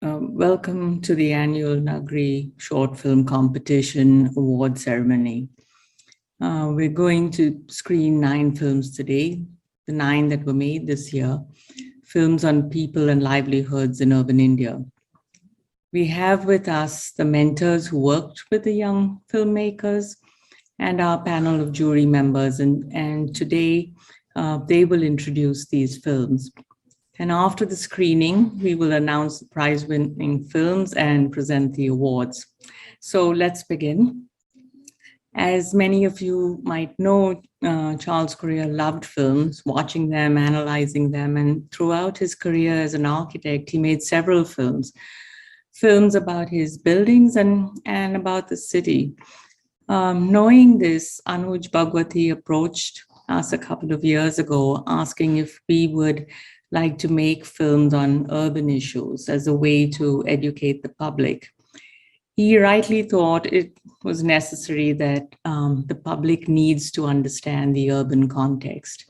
Welcome to the annual Nagri Short Film Competition Award Ceremony. We're going to screen 9 films today, the 9 that were made this year, films on people and livelihoods in urban India. We have with us the mentors who worked with the young filmmakers and our panel of jury members, and today they will introduce these films. And after the screening, we will announce the prize-winning films and present the awards. So let's begin. As many of you might know, Charles Correa loved films, watching them, analyzing them, and throughout his career as an architect, he made several films about his buildings and about the city. Knowing this, Anuj Bhagwati approached us a couple of years ago, asking if we would like to make films on urban issues as a way to educate the public. He rightly thought it was necessary that the public needs to understand the urban context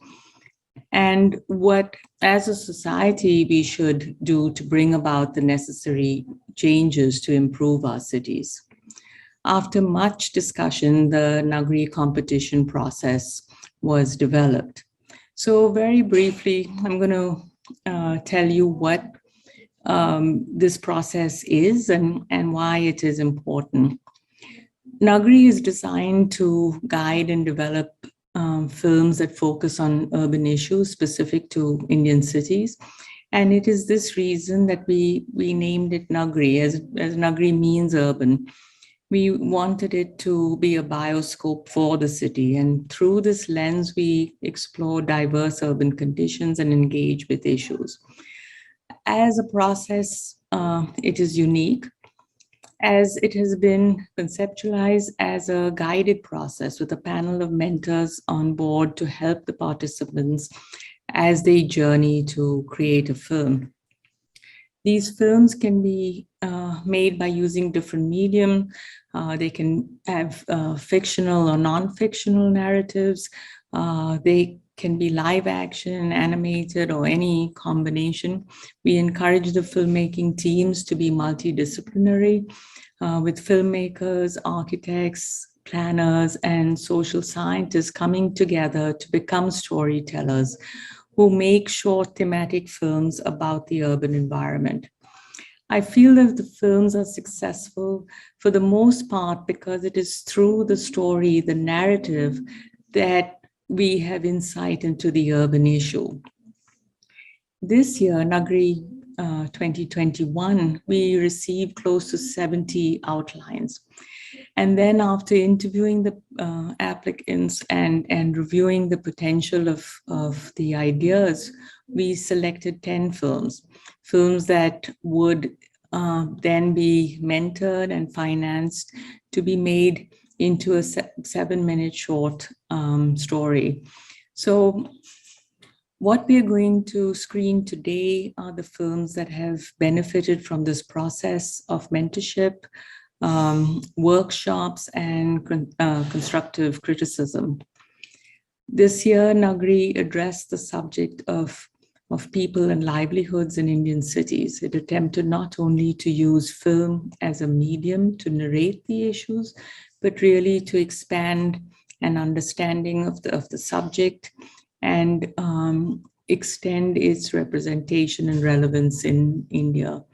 and what, as a society, we should do to bring about the necessary changes to improve our cities. After much discussion, the Nagari competition process was developed. So very briefly, I'm going to tell you what this process is and why it is important. Nagari is designed to guide and develop films that focus on urban issues specific to Indian cities. And it is this reason that we named it Nagari, as Nagari means urban. We wanted it to be a bioscope for the city. And through this lens, we explore diverse urban conditions and engage with issues. As a process, it is unique, as it has been conceptualized as a guided process with a panel of mentors on board to help the participants as they journey to create a film. These films can be made by using different medium. They can have fictional or non-fictional narratives. They can be live action, animated, or any combination. We encourage the filmmaking teams to be multidisciplinary with filmmakers, architects, planners, and social scientists coming together to become storytellers who make short thematic films about the urban environment. I feel that the films are successful for the most part because it is through the story, the narrative, that we have insight into the urban issue. This year, Nagari 2021, we received close to 70 outlines. And then after interviewing the applicants and reviewing the potential of the ideas, we selected 10 films that would then be mentored and financed to be made into a 7-minute short story. So what we're going to screen today are the films that have benefited from this process of mentorship, workshops, and constructive criticism. This year, Nagari addressed the subject of people and livelihoods in Indian cities. It attempted not only to use film as a medium to narrate the issues, but really to expand an understanding of the subject and extend its representation and relevance in India.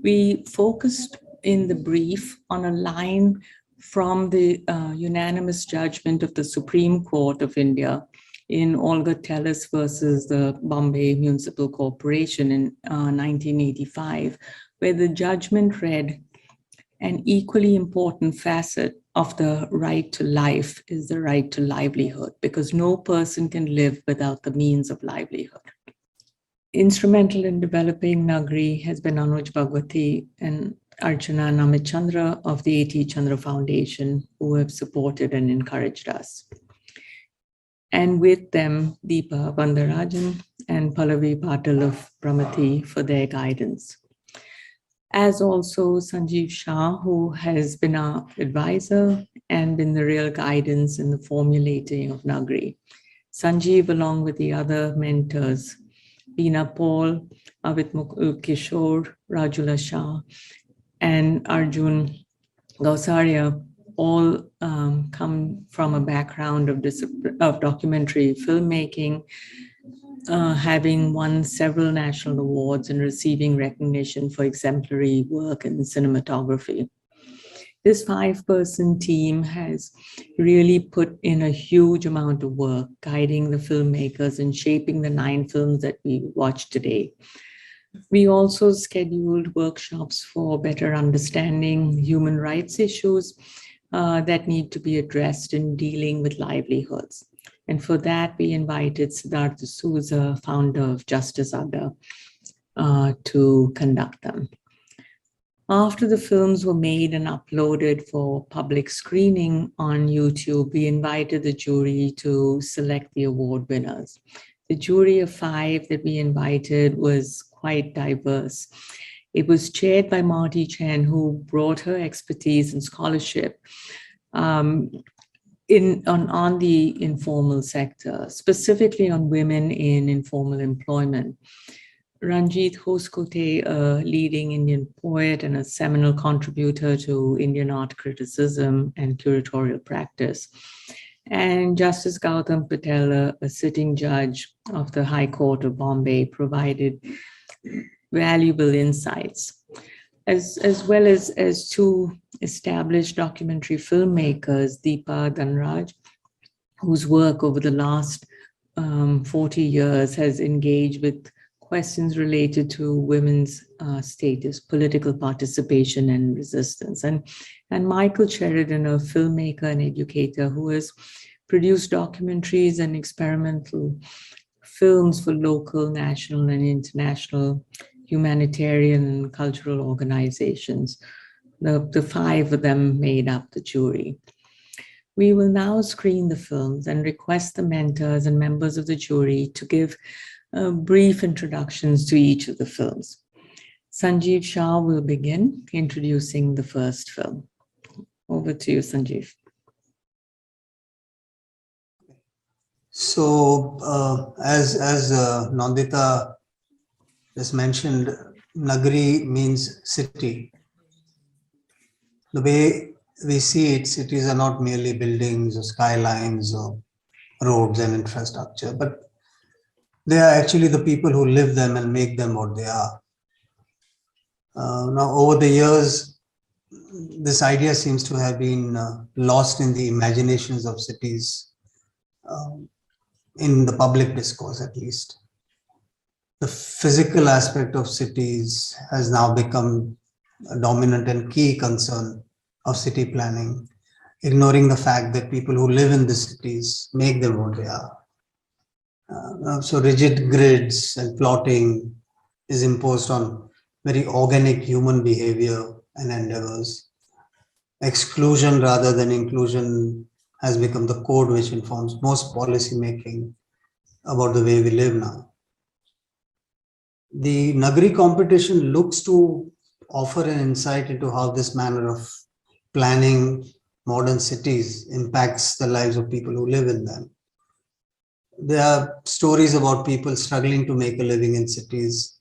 We focused in the brief on a line from the unanimous judgment of the Supreme Court of India in Olga Tellis versus the Bombay Municipal Corporation in 1985, where the judgment read, an equally important facet of the right to life is the right to livelihood, because no person can live without the means of livelihood. Instrumental in developing Nagari has been Anuj Bhagwati and Archana Namichandra of the A.T. Chandra Foundation, who have supported and encouraged us. And with them, Deepa Vandarajan and Pallavi Patil of Pramati for their guidance. As also Sanjeev Shah, who has been our advisor and been the real guidance in the formulating of Nagari. Sanjeev, along with the other mentors, Veena Paul, Avit Kishore, Rajula Shah, and Arjun Gausaria all come from a background of documentary filmmaking, having won several national awards and receiving recognition for exemplary work in cinematography. This 5-person team has really put in a huge amount of work guiding the filmmakers and shaping the 9 films that we watch today. We also scheduled workshops for better understanding human rights issues that need to be addressed in dealing with livelihoods. And for that, we invited Siddhartha Souza, founder of Justice Agda, to conduct them. After the films were made and uploaded for public screening on YouTube, we invited the jury to select the award winners. The jury of 5 that we invited was quite diverse. It was chaired by Marty Chen, who brought her expertise and scholarship on the informal sector, specifically on women in informal employment. Ranjit Hoskote, a leading Indian poet and a seminal contributor to Indian art criticism and curatorial practice. And Justice Gautam Patel, a sitting judge of the High Court of Bombay, provided valuable insights, as well as 2 established documentary filmmakers, Deepa Dhanraj, whose work over the last 40 years has engaged with questions related to women's status, political participation, and resistance. And Michael Sheridan, a filmmaker and educator who has produced documentaries and experimental films for local, national, and international humanitarian and cultural organizations. The 5 of them made up the jury. We will now screen the films and request the mentors and members of the jury to give brief introductions to each of the films. Sanjeev Shah will begin introducing the first film. Over to you, Sanjeev. So, as Nandita just mentioned, Nagari means city. The way we see it, cities are not merely buildings or skylines or roads and infrastructure, but they are actually the people who live them and make them what they are. Now, over the years, this idea seems to have been lost in the imaginations of cities, in the public discourse at least. The physical aspect of cities has now become a dominant and key concern of city planning, ignoring the fact that people who live in the cities make them what they are. So rigid grids and plotting is imposed on very organic human behavior and endeavors. Exclusion rather than inclusion has become the code which informs most policy making about the way we live now. The Nagri competition looks to offer an insight into how this manner of planning modern cities impacts the lives of people who live in them. There are stories about people struggling to make a living in cities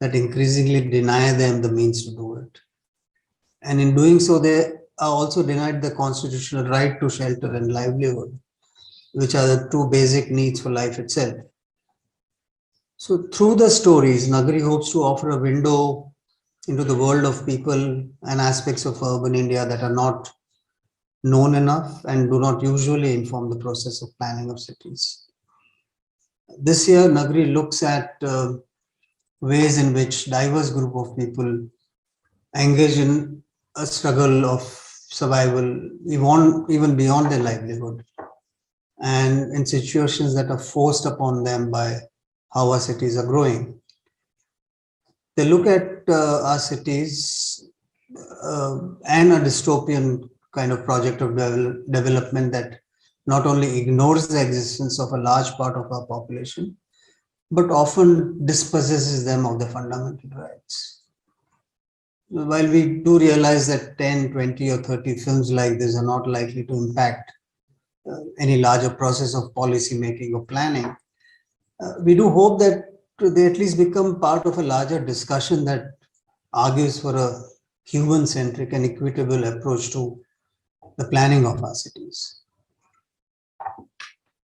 that increasingly deny them the means to do it. And in doing so, they are also denied the constitutional right to shelter and livelihood, which are the 2 basic needs for life itself. So through the stories, Nagari hopes to offer a window into the world of people and aspects of urban India that are not known enough and do not usually inform the process of planning of cities. This year, Nagari looks at ways in which diverse group of people engage in a struggle of survival, even beyond their livelihood, and in situations that are forced upon them by how our cities are growing. They look at our cities and a dystopian kind of project of development that not only ignores the existence of a large part of our population, but often dispossesses them of their fundamental rights. While we do realize that 10, 20 or 30 films like this are not likely to impact any larger process of policy making or planning, we do hope that they at least become part of a larger discussion that argues for a human-centric and equitable approach to the planning of our cities.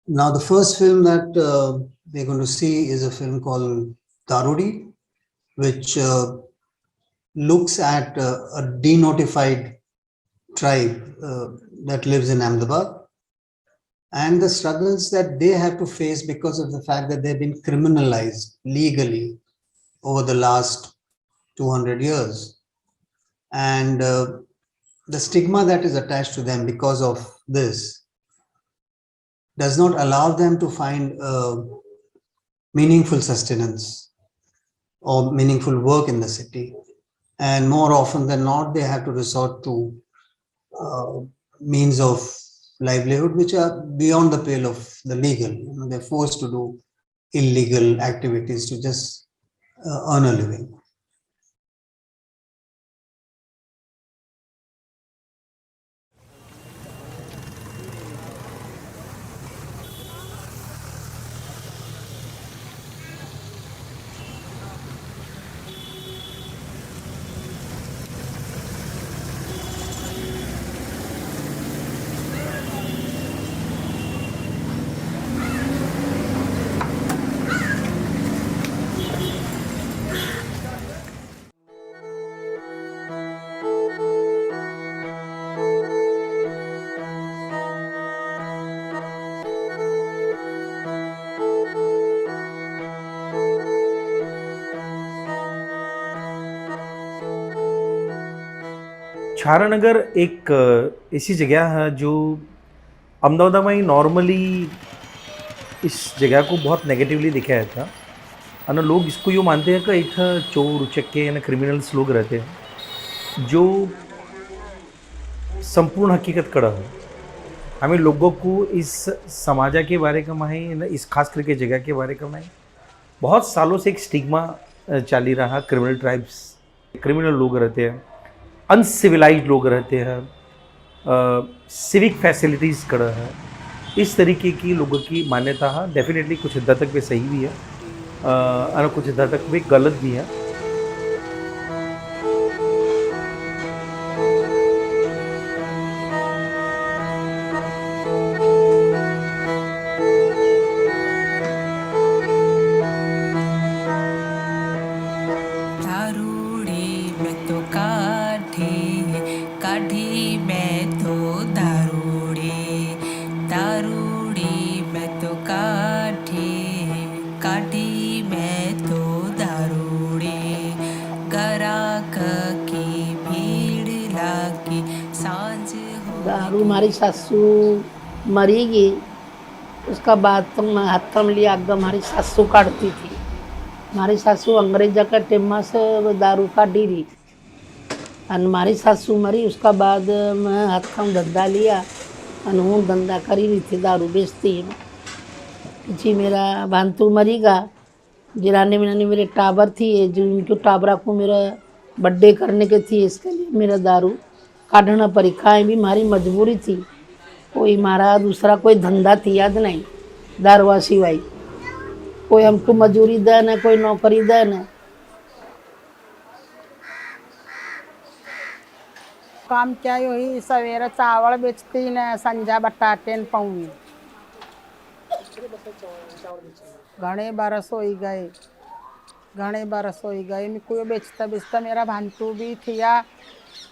Now, the first film that we're going to see is a film called Taroti, which looks at a denotified tribe that lives in Ahmedabad and the struggles that they have to face because of the fact that they've been criminalized legally over the last 200 years. And the stigma that is attached to them because of this does not allow them to find meaningful sustenance or meaningful work in the city. And more often than not, they have to resort to means of livelihood which are beyond the pale of the legal. They're forced to do illegal activities to just earn a living. छारानगर एक ऐसी जगह है जो अहमदाबाद में normally इस जगह को बहुत नेगेटिवली देखा जाता है और लोग इसको यूँ मानते हैं कि इतना चोर उचक्के या क्रिमिनल्स लोग रहते हैं जो संपूर्ण हकीकत कड़ा है। हमें लोगों को इस समाजा के बारे का माही इस खास करके जगह के बारे का माही बहुत सालों से एक स्टिग्मा चाली रहा। क्रिमिनल ट्राइब्स क्रिमिनल लोग रहते हैं, अनसिविलाइज लोग रहते हैं, सिविक फैसिलिटीज़ कड़ा है, इस तरीके की लोगों की मान्यता है। डेफिनेटली कुछ हद तक भी सही भी है और कुछ हद तक भी गलत भी है। दारू हमारी सासू मरी गई, उसका बाद तो मैं हाथ में लिया आग हमारी सासू काटती थी। हमारी सासू अंग्रेजा का टेम्मा से दारू काटी रही और हमारी सासू मरी, उसका बाद मैं हाथ में धंधा लिया और हूँ धंधा करी रही थी, दारू बेचती जी। मेरा भांतू मरीगा जिराने में मेरे टाबर थी जो उनके टाबरा को मेरा बर्थडे करने के थी, इसके लिए मेरा दारू काटना पड़ी। खाएँ भी हमारी मजबूरी थी, कोई हमारा दूसरा कोई धंधा थी याद नहीं दारुआ सिवाय, कोई हमको मजूरी दे न कोई नौकरी दे न। काम क्या ही सवेरे चावल बेचती न संजा बटाटे न पाऊनी। घने बरस हो गए, घने बरस हो गए। मैं कोई बेचता बेचता मेरा भांतू भी थिया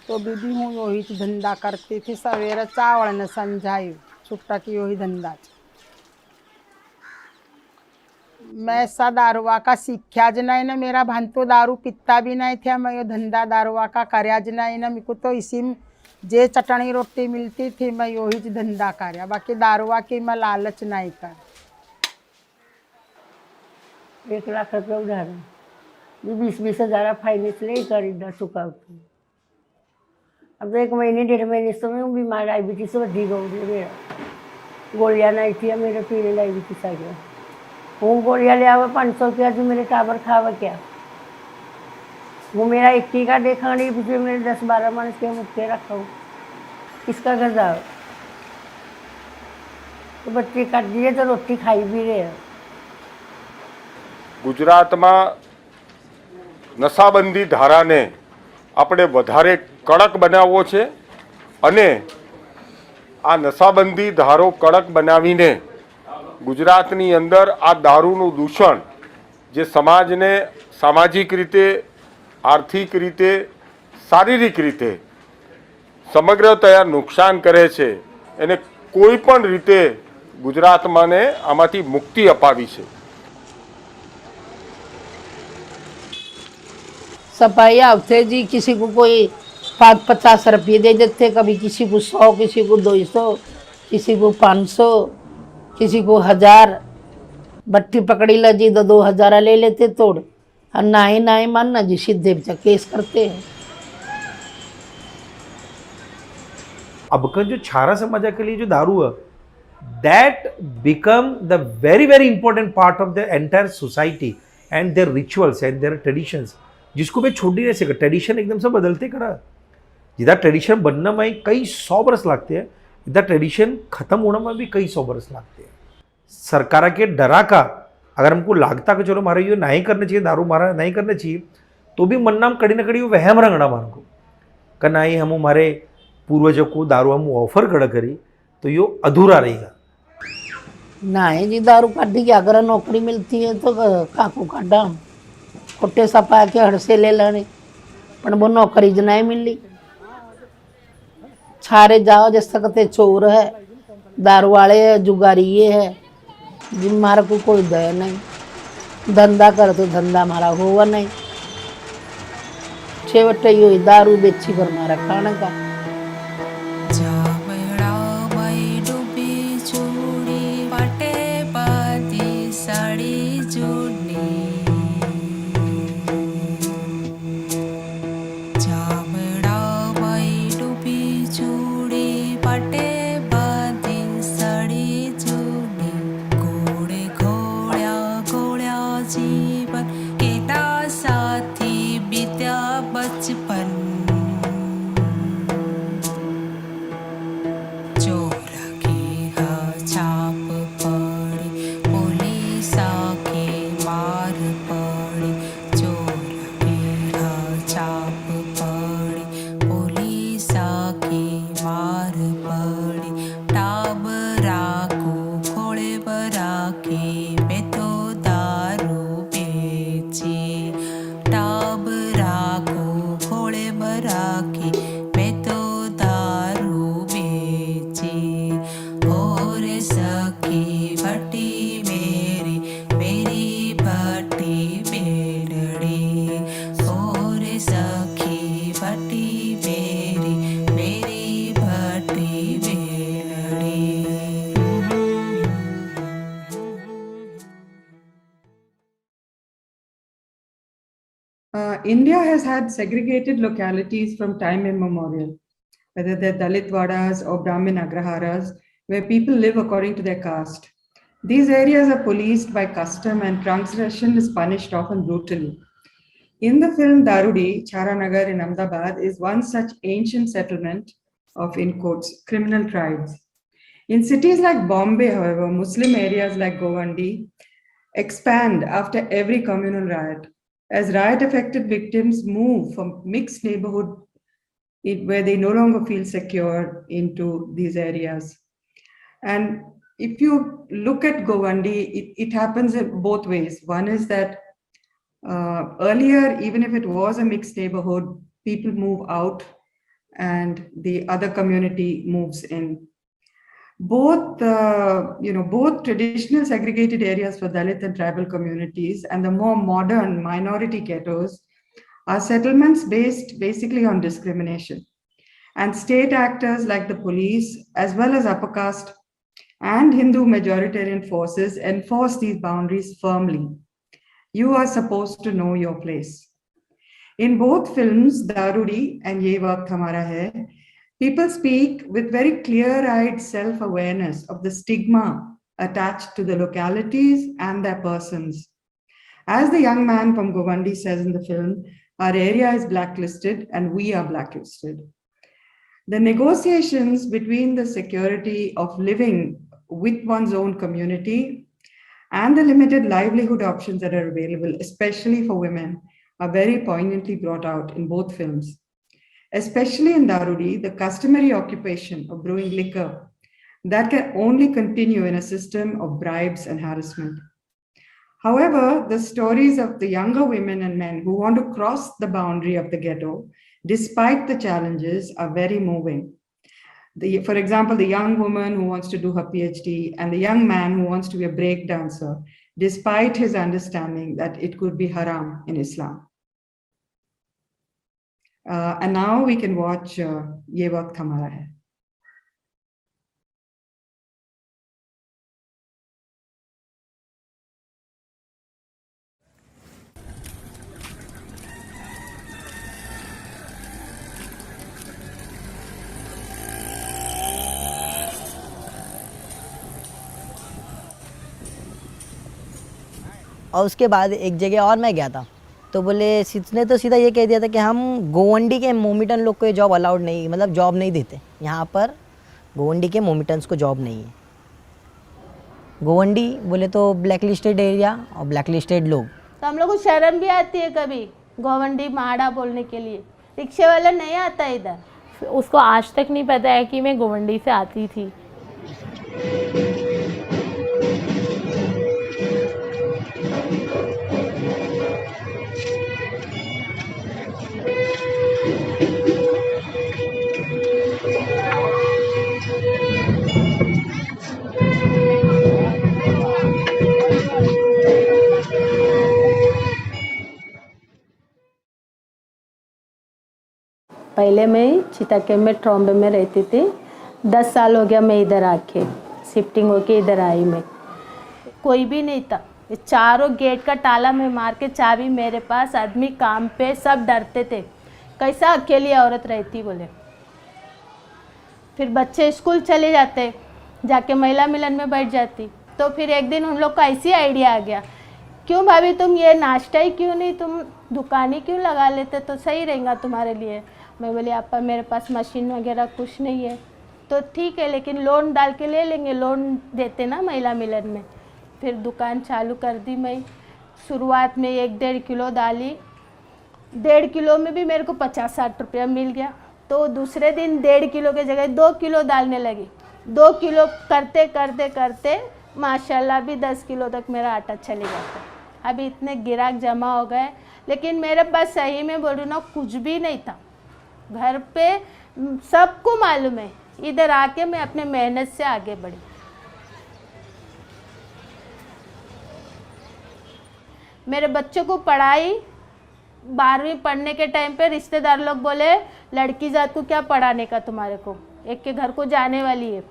तो बीबी हूँ वही धंधा करती थी। सवेरे चावल न संझाई छुट्टा की वही धंधा। मैं सा दारुआ का सीख्या ज नहीं न, मेरा भांतो दारू पीता भी नहीं था। मैं ये धंधा दारुआ का करया ज नहीं न। मेरे को तो इसी में जे चटनी रोटी मिलती थी मैं वही धंधा करया, बाकी दारुआ की मैं लालच नहीं कर। 1 लाख रुपया उधार 20-20 हज़ार फाइनेंस ले कर चुकाती। अब तो 1 महीने 1.5 महीने से मैं बीमार डायबिटीज से बढ़ी गई मेरा, गोलियाँ नहीं थी मेरे पीने डायबिटीज आ गया। वो गोलियाँ ले आवा 500 रुपया जो मेरे टाबर खावा क्या, वो मेरा 21 का देखा नहीं, पिछले मेरे 10-12 मानस के मुक्के रखा हूँ। किसका घर जाओ तो बच्चे काट दिए तो रोटी खाई भी रहे। ગુજરાતમાં નશાબંધી ધારાને આપણે વધારે કડક બનાવવો છે અને આ નશાબંધી ધારો કડક બનાવીને ગુજરાતની અંદર આ દારૂનું દૂષણ જે સમાજને સામાજિક રીતે આર્થિક રીતે શારીરિક રીતે સમગ્રતયા નુકસાન કરે છે એને કોઈ પણ રીતે ગુજરાતમાંને આમાંથી મુક્તિ અપાવી છે. सफाई आवते जी, किसी को कोई 50 रुपये दे देते, कभी किसी को 100, किसी को 200, किसी को 500, किसी को 1000. भट्टी पकड़ी ला जी तो 2000 ले लेते तोड़, और ना ही मानना जी, सीधे केस करते हैं. अब का जो छारा समाजा के लिए जो दारू है, that become the very very important part of the entire society and their rituals and their traditions, जिसको भी छोड़ नहीं सके. ट्रेडिशन एकदम से बदलते करा, जिधर ट्रेडिशन बनने में कई 100 बरस लगते हैं, इधर ट्रेडिशन खत्म होने में भी कई 100 बरस लगते हैं. सरकार के डरा का अगर हमको लागता कि चलो हमारा ये नहीं करना चाहिए, दारू हमारा नहीं करना चाहिए, तो भी मन नाम कड़ी ना कड़ी वो वहम रंगना मान को कि नहीं हम हमारे पूर्वजों को दारू हम ऑफर करा करी तो ये अधूरा रहेगा. नहीं जी, दारू काटी की अगर नौकरी मिलती है तो काकू काटा खोटे सपा के हड़ से ले लेने, पर वो नौकरी ज नहीं मिली. छारे जाओ जिस सकते चोर है, दारू वाले है, जुगारी ये है जी, हमारा को कोई दया नहीं. धंधा कर तो धंधा हमारा हुआ नहीं, छेवटे यो दारू बेची पर हमारा खाने का. India has had segregated localities from time immemorial, whether they're Dalit Vadas or Brahmin Agraharas, where people live according to their caste. These areas are policed by custom and transgression is punished often brutally. In the film Darudi, Charanagar in Ahmedabad is one such ancient settlement of, in quotes, criminal tribes. In cities like Bombay, however, Muslim areas like Govandi expand after every communal riot, as riot-affected victims move from mixed neighborhood where they no longer feel secure into these areas. And if you look at Govandi, it happens in both ways. One is that earlier, even if it was a mixed neighborhood, people move out and the other community moves in. Both traditional segregated areas for Dalit and tribal communities and the more modern minority ghettos are settlements based basically on discrimination. And state actors like the police, as well as upper caste and Hindu majoritarian forces, enforce these boundaries firmly. You are supposed to know your place. In both films, Darudi and Ye Waqt Hamara Hai, people speak with very clear-eyed self-awareness of the stigma attached to the localities and their persons. As the young man from Govandi says in the film, our area is blacklisted and we are blacklisted. The negotiations between the security of living with one's own community and the limited livelihood options that are available, especially for women, are very poignantly brought out in both films. Especially in Darudi, the customary occupation of brewing liquor that can only continue in a system of bribes and harassment. However, the stories of the younger women and men who want to cross the boundary of the ghetto, despite the challenges, are very moving. For example, the young woman who wants to do her PhD and the young man who wants to be a break dancer, despite his understanding that it could be haram in Islam. And now we can watch Ye Waqt Hamara Hai. और उसके बाद एक जगह और मैं गया था, तो बोले ने तो सीधा ये कह दिया था कि हम गोवंडी के मोमिटन लोग को ये जॉब अलाउड नहीं, मतलब जॉब नहीं देते यहाँ पर, गोवंडी के मोमिटन्स को जॉब नहीं है। गोवंडी बोले तो ब्लैक लिस्टेड एरिया और ब्लैक लिस्टेड लोग। तो हम लोग को शर्म भी आती है कभी गोवंडी माड़ा बोलने के लिए, रिक्शे वाला नहीं आता इधर, उसको आज तक नहीं पता है कि मैं गोवंडी से आती थी। पहले मैं चिताके में ट्रॉम्बे में रहती थी, 10 साल हो गया मैं इधर आके, शिफ्टिंग होके इधर आई मैं। कोई भी नहीं था, चारों गेट का ताला मैं मार के चाबी मेरे पास, आदमी काम पे, सब डरते थे कैसा अकेली औरत रहती बोले। फिर बच्चे स्कूल चले जाते, जाके महिला मिलन में बैठ जाती। तो फिर एक दिन उन लोग का ऐसी आइडिया आ गया, क्यों भाभी तुम ये नाश्ता ही क्यों नहीं, तुम दुकान ही क्यों लगा लेते तो सही रहेगा तुम्हारे लिए। मैं बोली आपा मेरे पास मशीन वगैरह कुछ नहीं है। तो ठीक है लेकिन लोन डाल के ले लेंगे, लोन देते ना महिला मिलन में। फिर दुकान चालू कर दी मैं। शुरुआत में 1-1.5 किलो डाली, 1.5 किलो में भी मेरे को 50-60 रुपया मिल गया। तो दूसरे दिन 1.5 किलो के जगह 2 किलो डालने लगी। 2 किलो करते करते करते माशाल्लाह भी 10 किलो तक मेरा आटा चले जाता। अभी इतने गिराक जमा हो गए, लेकिन मेरे पास सही में बोलूँ ना कुछ भी नहीं था। घर पे सबको मालूम है, इधर आके मैं अपने मेहनत से आगे बढ़ी। मेरे बच्चों को पढ़ाई, 12वीं पढ़ने के टाइम पे रिश्तेदार लोग बोले लड़की जात को क्या पढ़ाने का, तुम्हारे को एक के घर को जाने वाली है,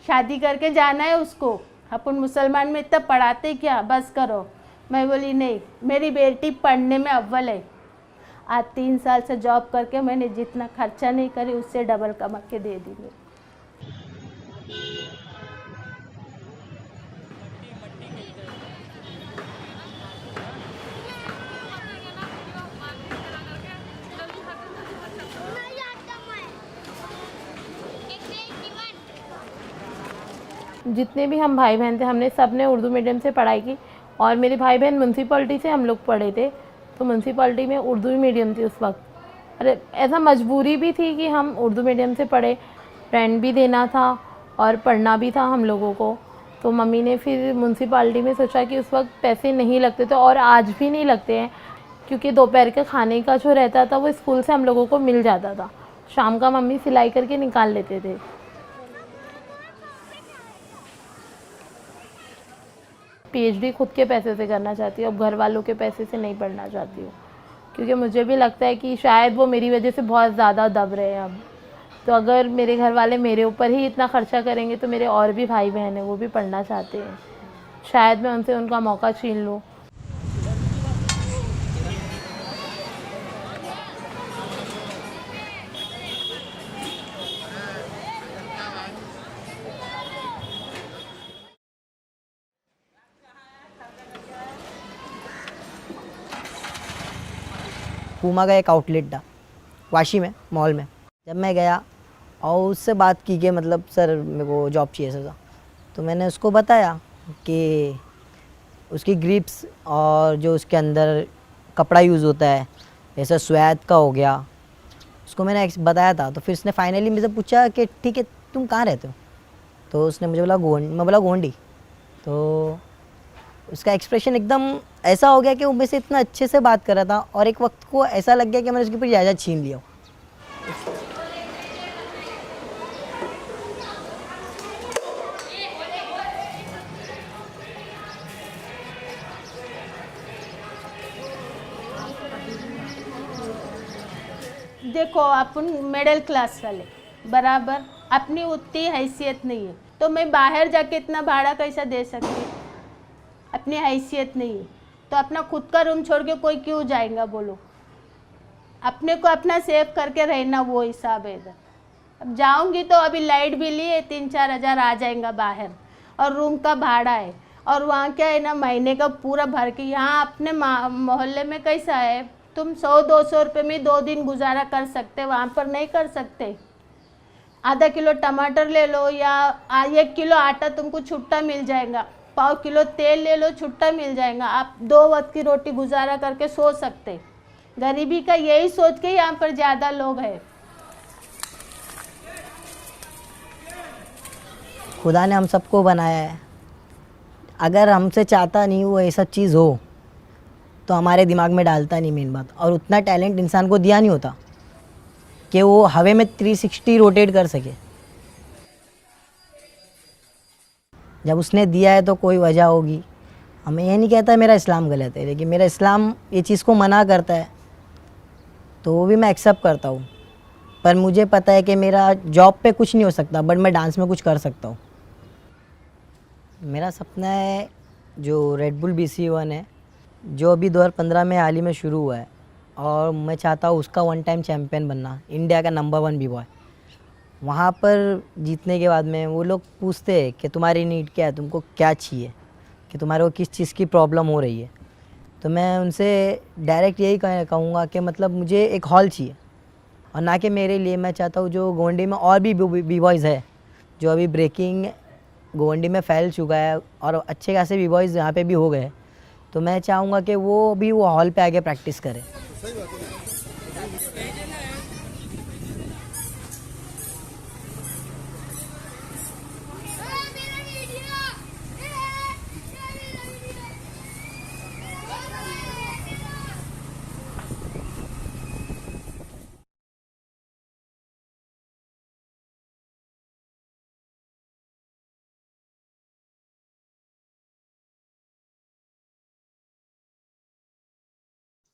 शादी करके जाना है उसको, अपन मुसलमान में इतना पढ़ाते क्या, बस करो। मैं बोली नहीं, मेरी बेटी पढ़ने में अव्वल है। आज 3 साल से जॉब करके मैंने जितना खर्चा नहीं करी उससे डबल कमा के दे दी। जितने भी हम भाई बहन थे हमने सब ने उर्दू मीडियम से पढ़ाई की, और मेरे भाई बहन म्यूनसिपैलिटी से हम लोग पढ़े थे। तो म्यूनसिपैलिटी में उर्दू मीडियम थी उस वक्त। अरे ऐसा मजबूरी भी थी कि हम उर्दू मीडियम से पढ़े, रेंट भी देना था और पढ़ना भी था हम लोगों को। तो मम्मी ने फिर म्यूनसिपैलिटी में सोचा कि उस वक्त पैसे नहीं लगते थे और आज भी नहीं लगते हैं, क्योंकि दोपहर के खाने का जो रहता था वो स्कूल से हम लोगों को मिल जाता था। शाम का मम्मी सिलाई करके निकाल लेते थे। पीएचडी खुद के पैसे से करना चाहती हूँ, अब घर वालों के पैसे से नहीं पढ़ना चाहती हूँ, क्योंकि मुझे भी लगता है कि शायद वो मेरी वजह से बहुत ज़्यादा दब रहे हैं अब। तो अगर मेरे घर वाले मेरे ऊपर ही इतना खर्चा करेंगे तो मेरे और भी भाई बहन हैं, वो भी पढ़ना चाहते हैं, शायद मैं उनसे उनका मौका छीन लूँ। पूमा का एक आउटलेट था वाशी में, मॉल में। जब मैं गया और उससे बात की कि मतलब सर मेरे को जॉब चाहिए था, तो मैंने उसको बताया कि उसकी ग्रिप्स और जो उसके अंदर कपड़ा यूज़ होता है, जैसे स्वेद का हो गया, उसको मैंने बताया था। तो फिर उसने फाइनली मुझसे पूछा कि ठीक है तुम कहाँ रहते हो, तो उसने मुझे बोला मैं बोला गोंडी। तो उसका एक्सप्रेशन एकदम ऐसा हो गया कि वो मेरे से इतना अच्छे से बात कर रहा था और एक वक्त को ऐसा लग गया कि मैंने उसकी पूरी इजाज़त छीन लिया। देखो अपन मिडिल क्लास वाले बराबर, अपनी उतनी हैसियत नहीं है तो मैं बाहर जाके इतना भाड़ा कैसा दे सकती, अपनी हैसियत नहीं है तो अपना खुद का रूम छोड़ के कोई क्यों जाएगा बोलो। अपने को अपना सेव करके रहना, वो हिसाब है इधर। अब जाऊंगी तो अभी लाइट बिल ही 3-4 हज़ार आ जाएगा बाहर, और रूम का भाड़ा है, और वहाँ क्या है ना महीने का पूरा भर के। यहाँ अपने मोहल्ले में कैसा है, तुम 100-200 रुपये में 2 दिन गुजारा कर सकते, वहाँ पर नहीं कर सकते। आधा किलो टमाटर ले लो या 1 किलो आटा तुमको छुट्टा मिल जाएगा, पाव किलो तेल ले लो छुट्टा मिल जाएगा, आप 2 वक्त की रोटी गुजारा करके सो सकते। गरीबी का यही सोच के यहाँ पर ज़्यादा लोग हैं। खुदा ने हम सबको बनाया है, अगर हमसे चाहता नहीं वो ये सब चीज़ हो तो हमारे दिमाग में डालता नहीं मेन बात। और उतना टैलेंट इंसान को दिया नहीं होता कि वो हवा में 360 रोटेट कर सके। जब उसने दिया है तो कोई वजह होगी। हमें ये नहीं कहता मेरा इस्लाम गलत है, लेकिन मेरा इस्लाम ये चीज़ को मना करता है तो वो भी मैं एक्सेप्ट करता हूँ। पर मुझे पता है कि मेरा जॉब पे कुछ नहीं हो सकता, बट मैं डांस में कुछ कर सकता हूँ। मेरा सपना है जो रेड बुल BC1 है, जो अभी 2015 में हाल ही में शुरू हुआ है, और मैं चाहता हूँ उसका 1 टाइम चैम्पियन बनना, इंडिया का नंबर 1 B-बॉय। वहाँ पर जीतने के बाद में वो लोग पूछते हैं कि तुम्हारी नीड क्या है, तुमको क्या चाहिए, कि तुम्हारे को किस चीज़ की प्रॉब्लम हो रही है। तो मैं उनसे डायरेक्ट यही कहूँगा कि मतलब मुझे एक हॉल चाहिए, और ना कि मेरे लिए। मैं चाहता हूँ जो गोवंडी में और भी B-बॉयज़ है, जो अभी ब्रेकिंग गोवंडी में फैल चुका है और अच्छे खासे B-बॉयज़ यहाँ पे भी हो गए, तो मैं चाहूँगा कि वो भी वो हॉल पे आके प्रैक्टिस करें।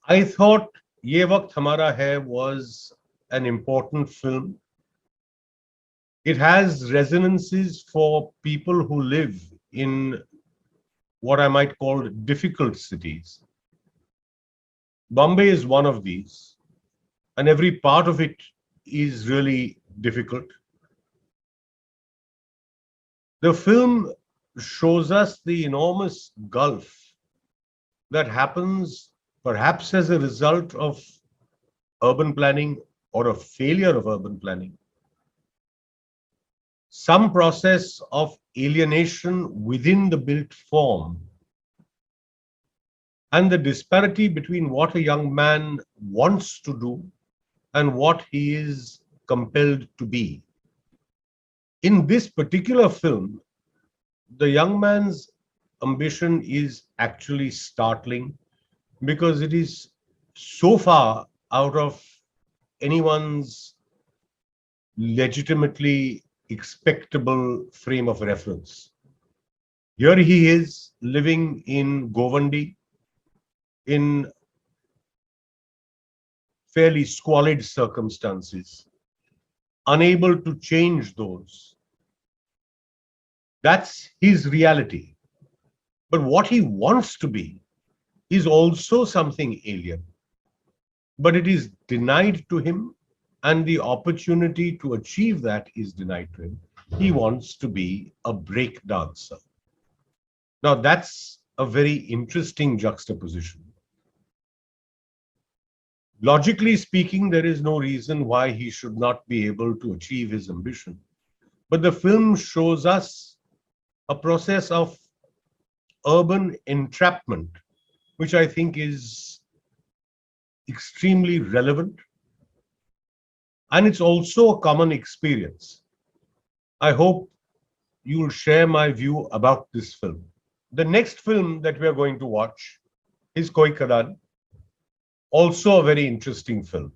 I thought ये वक्त हमारा है was an important film. It has resonances for people who live in what I might call difficult cities. Bombay is one of these, and every part of it is really difficult. The film shows us the enormous gulf that happens perhaps as a result of urban planning or a failure of urban planning. Some process of alienation within the built form, and the disparity between what a young man wants to do and what he is compelled to be. In this particular film, the young man's ambition is actually startling because it is so far out of anyone's legitimately expectable frame of reference. Here he is living in Govandi in fairly squalid circumstances, unable to change those. That's his reality. But what he wants to be is also something alien. But it is denied to him, and the opportunity to achieve that is denied to him. He wants to be a break dancer. Now, that's a very interesting juxtaposition. Logically speaking, there is no reason why he should not be able to achieve his ambition. But the film shows us a process of urban entrapment, which I think is extremely relevant. And it's also a common experience. I hope you will share my view about this film. The next film that we are going to watch is Koi Karan, also a very interesting film.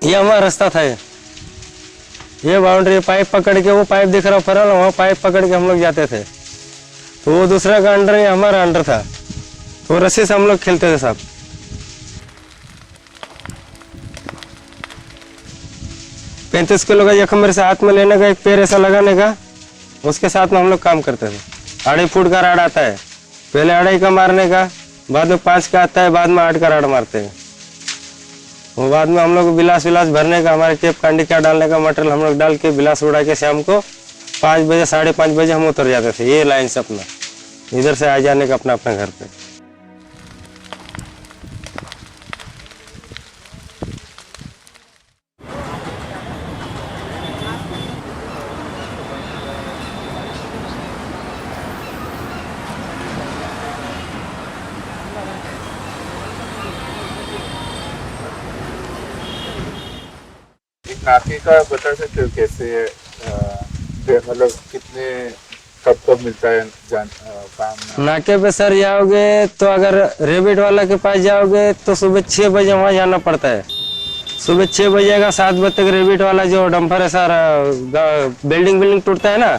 ये हमारा रास्ता था। ये boundary pipe पकड़ के, वो pipe दिख रहा फरल, वहाँ पाइप पकड़ के हम लोग जाते थे। तो वो दूसरा का अंडर, ये हमारा अंडर था। तो रस्सी से हम लोग खेलते थे साहब। 35 किलो का जख्म मेरे से हाथ में लेने का, एक पैर ऐसा लगाने का, उसके साथ में हम लोग काम करते थे। 2.5 फुट का राड आता है, पहले 2.5 का मारने का, बाद में 5 का आता है, बाद में 8 का राड मारते हैं। वो बाद में हम लोग बिलास भरने का, हमारे केप कांडी का डालने का मटेरियल हम लोग डाल के बिलास उड़ा के शाम को 5 बजे 5:30 बजे हम उतर जाते थे। ये लाइन से अपना इधर से आ जाने का अपना घर पे। नाके का बता सकते हो कैसे मतलब कितने कब मिलता है काम? नाके पे सर जाओगे तो अगर रेबिट वाला के पास जाओगे तो सुबह 6 बजे वहाँ जाना पड़ता है। सुबह 6 बजे का 7 बजे तक रेबिट वाला जो डंपर है सर, बिल्डिंग टूटता है ना,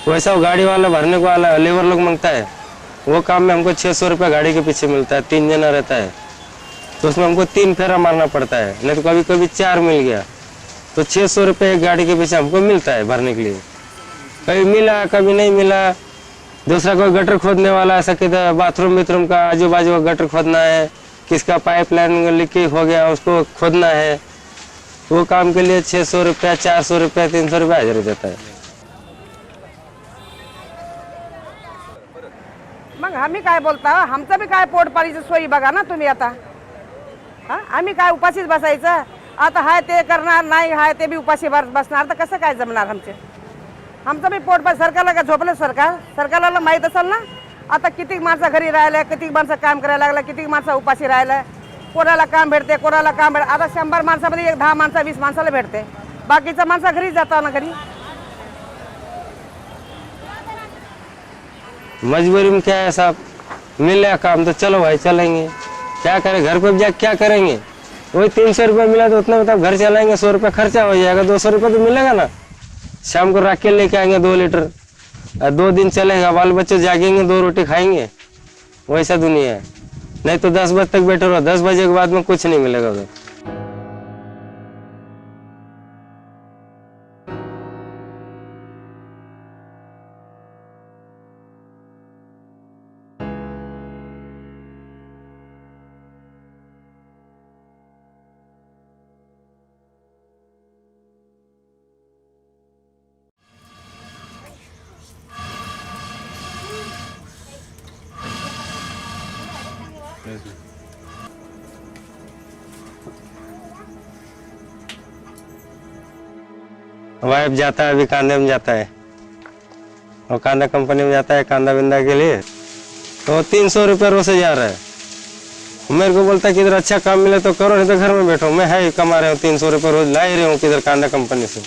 वैसा वो गाड़ी वाला भरने को वाला लेबर लोग मांगता है। वो काम में हमको 600 रुपये गाड़ी के पीछे मिलता है। 3 जना रहता है तो उसमें हमको 3 फेरा मारना पड़ता है, नहीं तो कभी कभी 4 मिल गया तो 600 रुपये एक गाड़ी के पीछे हमको मिलता है भरने के लिए। कभी मिला कभी नहीं मिला। दूसरा कोई गटर खोदने वाला ऐसा कि बाथरूम का आजू बाजू का गटर खोदना है, किसका पाइपलाइन लीकेज हो गया उसको खोदना है, वो काम के लिए 600 रुपया 400 रुपया 300 रुपया हाजिरी देता है। मग आम्ही काय बोलता, आमचं बी काय पोटपाळीची सोयी बघा ना तुम्ही आता। आम्ही काय उपाशीच बसायचं? आता हाय ते करणार, नाही हाय ते बी उपाशी बसणार, तर कसं काय जमणार आमचे? आमचं बी पोट सरकारला का झोपलं? सरकारला माहीत असेल ना आता किती माणसं घरी राहिलं, किती माणसं काम करायला लागलं, किती माणसं उपाशी राहिलं, कोणाला काम भेटते कोणाला काम भेटते। आता 100 माणसामध्ये 10 माणसं 20 माणसाला भेटते, बाकीच्या माणसं घरी जातात ना घरी। मजबूरी में क्या है साहब, मिल गया काम तो चलो भाई चलेंगे, क्या करें, घर पे जा क्या करेंगे। वही 300 रुपये मिला तो उतना मतलब घर चलाएंगे, 100 रुपये खर्चा हो जाएगा, 200 रुपये तो मिलेगा ना। शाम को राख के लेके आएंगे 2 लीटर, 2 दिन चलेगा, बाल बच्चे जागेंगे 2 रोटी खाएंगे, वैसा दुनिया है। नहीं तो 10 बजे तक बैठे रहो, 10 बजे के बाद में कुछ नहीं मिलेगा उधर। वाइफ जाता है, अभी कांधे में जाता है और कांदा कंपनी में जाता है कांदा बिंदा के लिए, तो 300 रुपये रोज से जा रहा है। मेरे को बोलता है कि इधर अच्छा काम मिले तो करो, नहीं तो घर में बैठो। मैं है कमा रहा हूँ 300 रुपये रोज, ला ही रही हूँ किधर कांदा कंपनी से।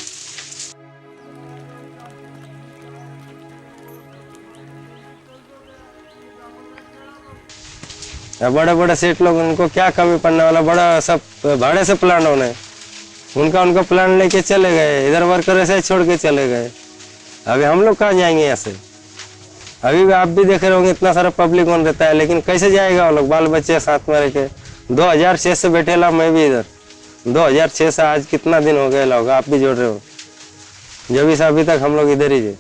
बड़े बड़े सेठ लोग, उनको क्या कमी पड़ने वाला, बड़ा सब भाड़े से प्लांट होने, उनका प्लान लेके चले गए, इधर वर्कर ऐसे छोड़ के चले गए। अभी हम लोग कहाँ जाएंगे यहाँ से? अभी भी आप भी देख रहे होंगे इतना सारा पब्लिक कौन रहता है, लेकिन कैसे जाएगा वो लोग, बाल बच्चे साथ में रह के। 2006 से बैठे ला मैं भी इधर, 2006 से आज कितना दिन हो गए लोग, आप भी जोड़ रहे हो। जब से अभी तक हम लोग इधर ही थे।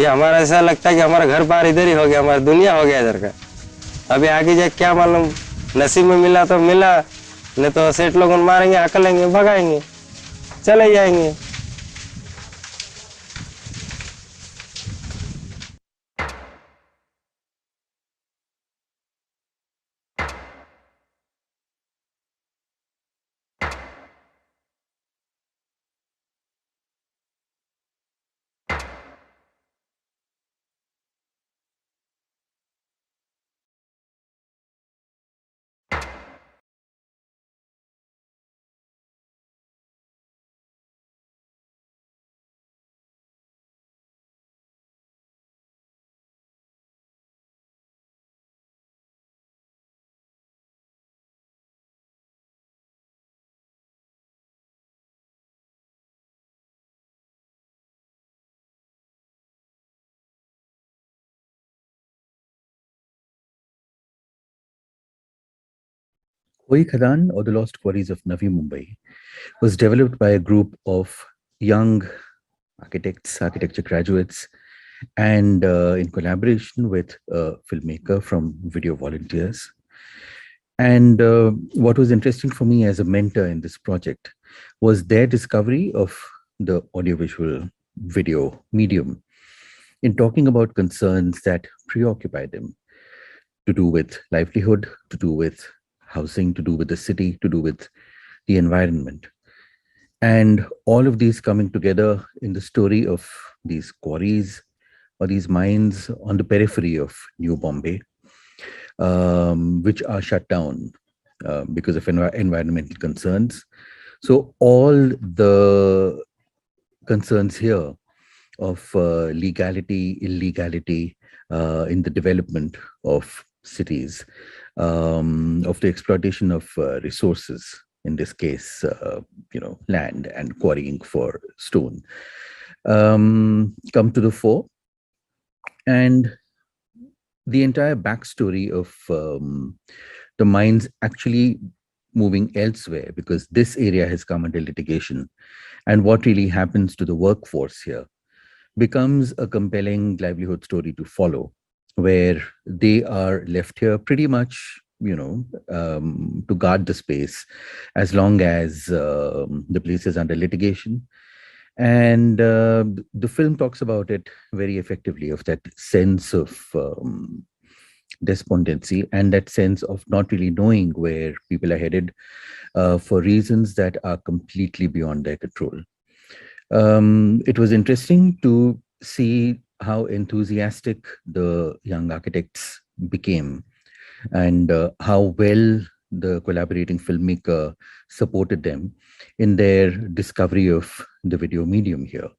ये हमारा ऐसा लगता है कि हमारा घर बार इधर ही हो गया, हमारा दुनिया हो गया इधर का। अभी आगे जाके क्या मालूम, नसीब में मिला तो मिला, नहीं तो सेठ लोग मारेंगे, हकलेंगे, भगाएंगे, चले जाएंगे। Koi Karan, or the Lost Quarries of Navi Mumbai, was developed by a group of young architects, architecture graduates, and in collaboration with a filmmaker from Video Volunteers. And what was interesting for me as a mentor in this project was their discovery of the audiovisual video medium in talking about concerns that preoccupy them, to do with livelihood, to do with housing, to do with the city, to do with the environment. And all of these coming together in the story of these quarries or these mines on the periphery of New Bombay, which are shut down because of environmental concerns. So all the concerns here of legality, illegality in the development of cities, of the exploitation of resources, in this case, land and quarrying for stone, come to the fore. And the entire backstory of the mines actually moving elsewhere, because this area has come under litigation, and what really happens to the workforce here becomes a compelling livelihood story to follow, where they are left here pretty much, to guard the space as long as the place is under litigation. And the film talks about it very effectively, of that sense of despondency and that sense of not really knowing where people are headed for reasons that are completely beyond their control. It was interesting to see how enthusiastic the young architects became, and how well the collaborating filmmaker supported them in their discovery of the video medium here,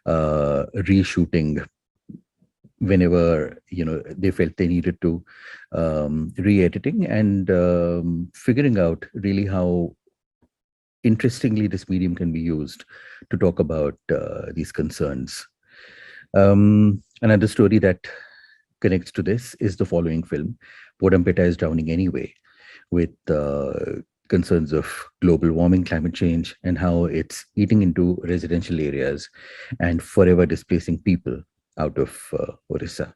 reshooting whenever they felt they needed to, re-editing and figuring out really how interestingly this medium can be used to talk about these concerns. Another story that connects to this is the following film, Podampeta is Drowning Anyway, with concerns of global warming, climate change, and how it's eating into residential areas and forever displacing people out of Orissa.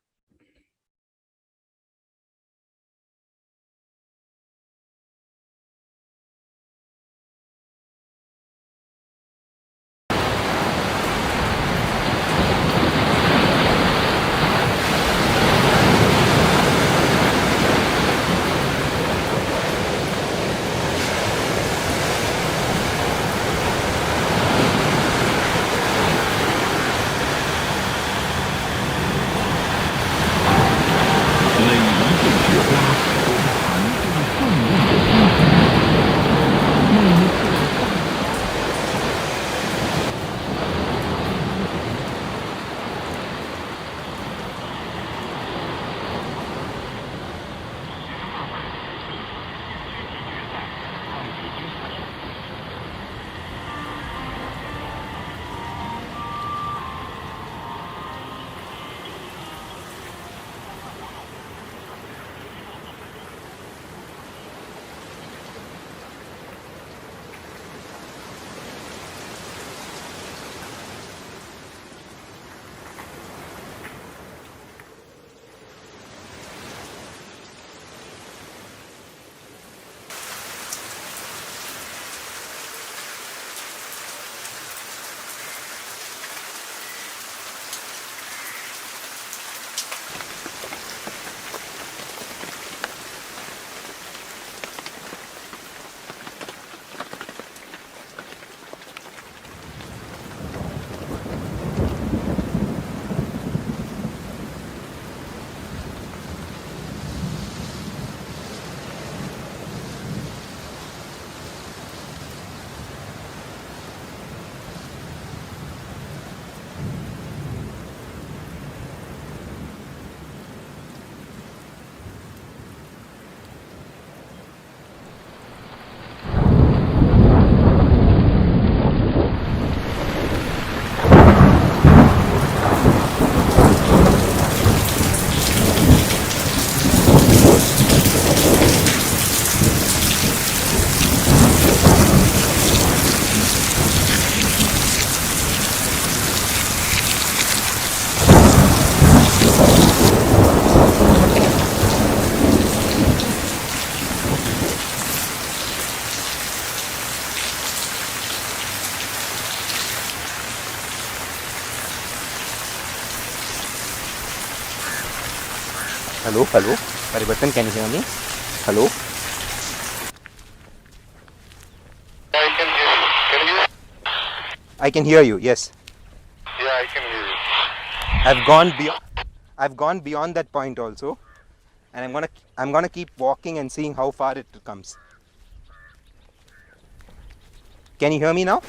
Hello, hello. Paribartan, can you hear me? Hello. I can hear you. Can you? I can hear you. Yes. Yeah, I can hear you. I've gone beyond that point also, and I'm gonna keep walking and seeing how far it comes. Can you hear me now?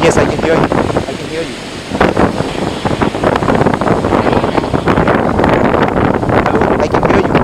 Yes, I can hear you. I can hear you. Hello, I can hear you.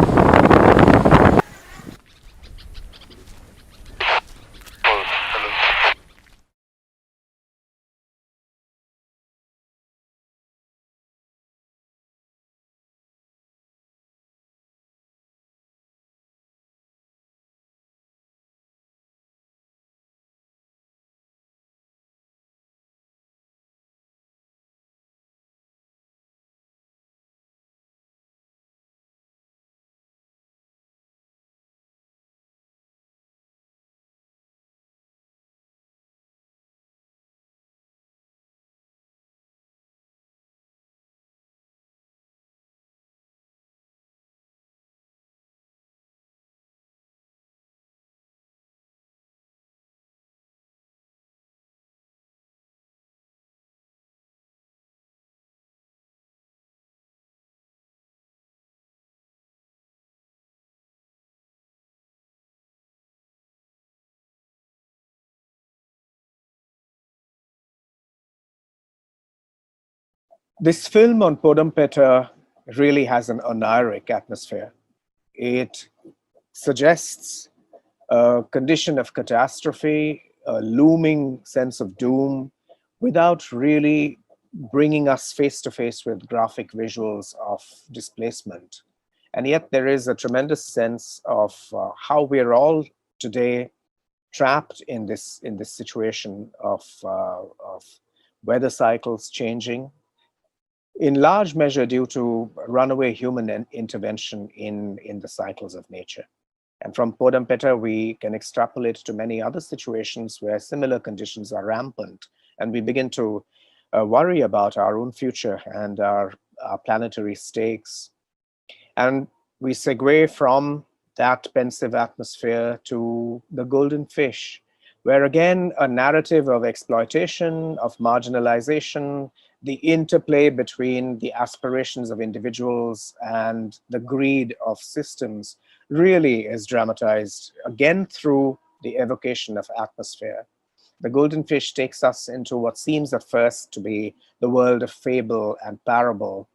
This film on Podampeta really has an oniric atmosphere. It suggests a condition of catastrophe, a looming sense of doom, without really bringing us face to face with graphic visuals of displacement. And yet there is a tremendous sense of how we're all today trapped in this situation of weather cycles changing, in large measure due to runaway human intervention in the cycles of nature. And from Podam Peta, we can extrapolate to many other situations where similar conditions are rampant, and we begin to worry about our own future and our planetary stakes. And we segue from that pensive atmosphere to the golden fish, where again a narrative of exploitation, of marginalization, the interplay between the aspirations of individuals and the greed of systems really is dramatized again through the evocation of atmosphere. The golden fish takes us into what seems at first to be the world of fable and parable.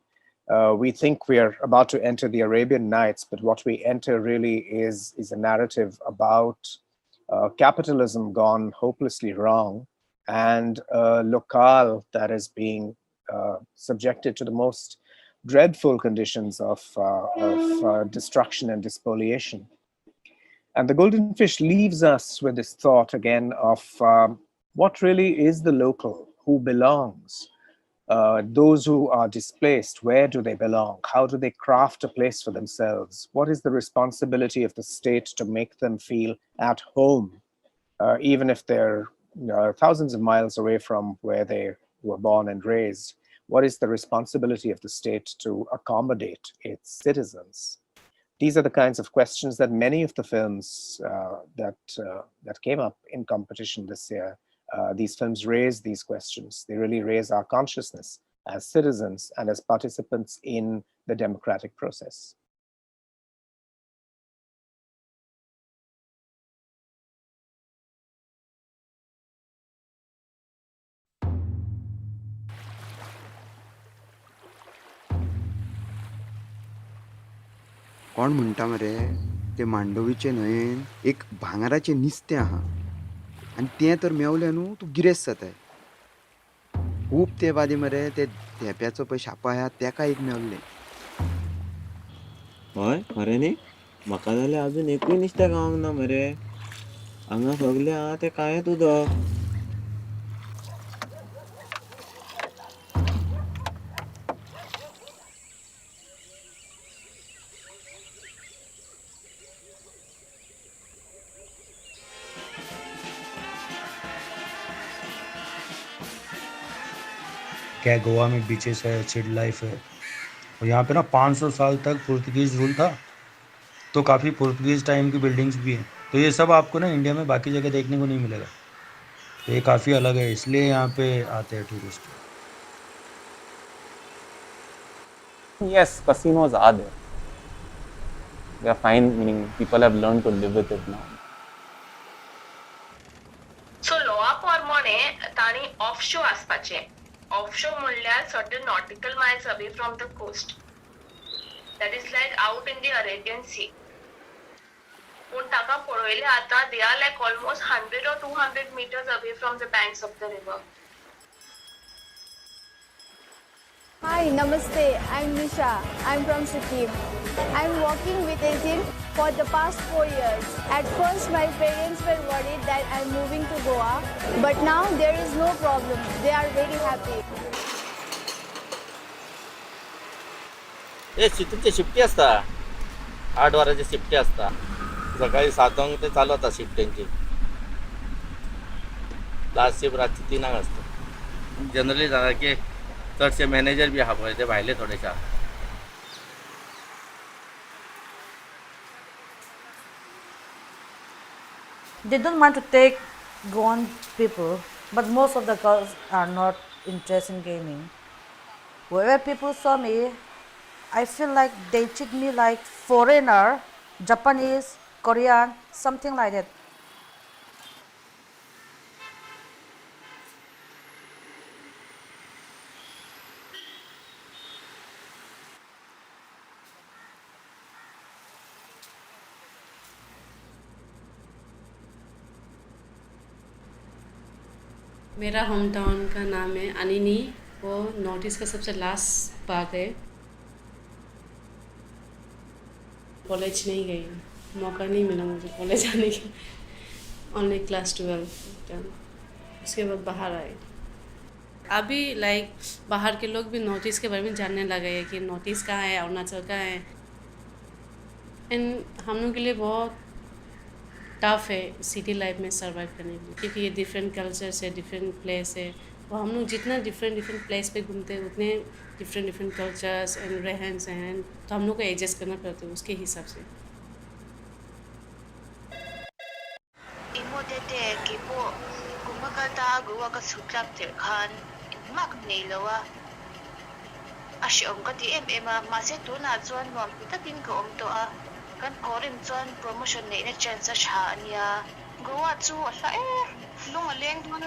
We think we are about to enter the Arabian Nights, but what we enter really is a narrative about capitalism gone hopelessly wrong, and a locale that is being subjected to the most dreadful conditions of destruction and despoliation. And the golden fish leaves us with this thought again of what really is the local, who belongs, those who are displaced, where do they belong? How do they craft a place for themselves? What is the responsibility of the state to make them feel at home, even if they're thousands of miles away from where they were born and raised? What is the responsibility of the state to accommodate its citizens? These are the kinds of questions that many of the films that came up in competition this year, these films raise these questions. They really raise our consciousness as citizens and as participants in the democratic process. कोण म्हणटा मरे ते मांडवीचे न्हंयेन एक भांगराचें नुस्तें आहा आनी तें तर मेवलें न्हू तूं गिरेस्त जाताय. खूब ते बादी मरे ते धेप्याचो पळय शापो आहा तेका एक मेवलें. हय खरें न्ही? म्हाका जाल्यार आजून एकूय नुस्तें गावूंक ना मरे. हांगा सगलें आहा तें काळेंच उदक. क्या गोवा में बीचेस है, चिल्ड लाइफ है, और यहाँ पे ना 500 साल तक पुर्तगीज रूल था, तो काफ़ी पुर्तगीज टाइम की बिल्डिंग्स भी हैं. तो ये सब आपको ना इंडिया में बाकी जगह देखने को नहीं मिलेगा. तो ये काफ़ी अलग है, इसलिए यहाँ पे आते हैं tourist. Yes, casinos are there. They are fine, meaning people have learned to live with it now. So lower Pormone tani offshore aspache. Offshore म्हणल्यार certain nautical miles away from the coast. That is like out in the Arabian Sea. पूण ताका पळयले आता they are like almost 100 or 200 meters away from the banks of the river. Hi, Namaste. I'm Nisha. I'm from Sikkim. I'm working with Asian for the past 4 years. At first, my parents were worried that I'm moving to Goa, but now there is no problem. They are very happy. हे तुमची शिफ्टी असता 8 वरांची शिफ्टी असता. सकाळी 7 ते चालू होता shift त्यांची. Last shift रातची 3 असता. जनरली जाता की चडशे मॅनेजर बी आहा पळय ते भायले थोडेशे आहा. They don't want to take Goan people, but most of the girls are not interested in gaming. Wherever people saw me, I feel like they treat me like foreigner, Japanese, Korean, something like that. मेरा home town का नाम है अनिनी. वो north east का सबसे last part है. College नहीं गई, मौका नहीं मिला मुझे कॉलेज जाने का. ओनली क्लास 12 उसके बाद बाहर आई. अभी लाइक बाहर के लोग भी नॉर्थ ईस्ट के बारे में जानने लगे हैं कि नॉर्थ ईस्ट कहाँ है, अरुणाचल कहाँ है। एंड हम लोग के लिए बहुत टफ है सिटी लाइफ में सर्वाइव करने के लिए, क्योंकि ये डिफरेंट कल्चर्स है, डिफरेंट प्लेस है। और हम लोग जितना डिफरेंट डिफरेंट प्लेस पे घूमते हैं उतने डिफरेंट डिफरेंट कल्चर्स एंड रहन सहन, तो हम लोग को एडजस्ट करना पड़ता है उसके हिसाब से। इमोटेटे कि वो गुमकता गुवा का सुख्लाप खान मक नहीं लवा अशों का टी एम मासे तो ना चुन मम पिता दिन को तो आ kan korim chuan promotion nei na chance sha ania gowa chu a lung a leng don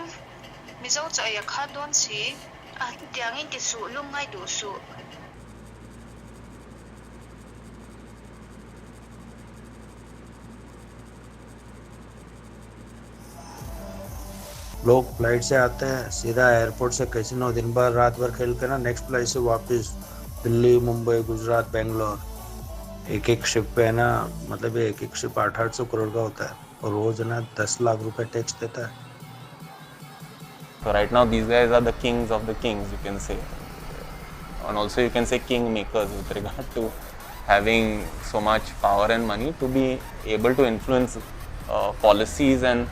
mizo cha ya kha don si a tiang in ti su lung ngai du su लोग flight से आते हैं सीधा airport से casino दिन भर रात भर खेल के ना नेक्स्ट फ्लाइट से वापस दिल्ली, मुंबई, गुजरात, बेंगलोर। एक एक शिप पे है ना, मतलब एक एक शिप 800 करोड़ का होता है और रोज ना 10 लाख रुपए टैक्स देता है। So right now these guys are the kings of the kings, you can say, and also you can say king makers with regard to having so much power and money to be able to influence policies and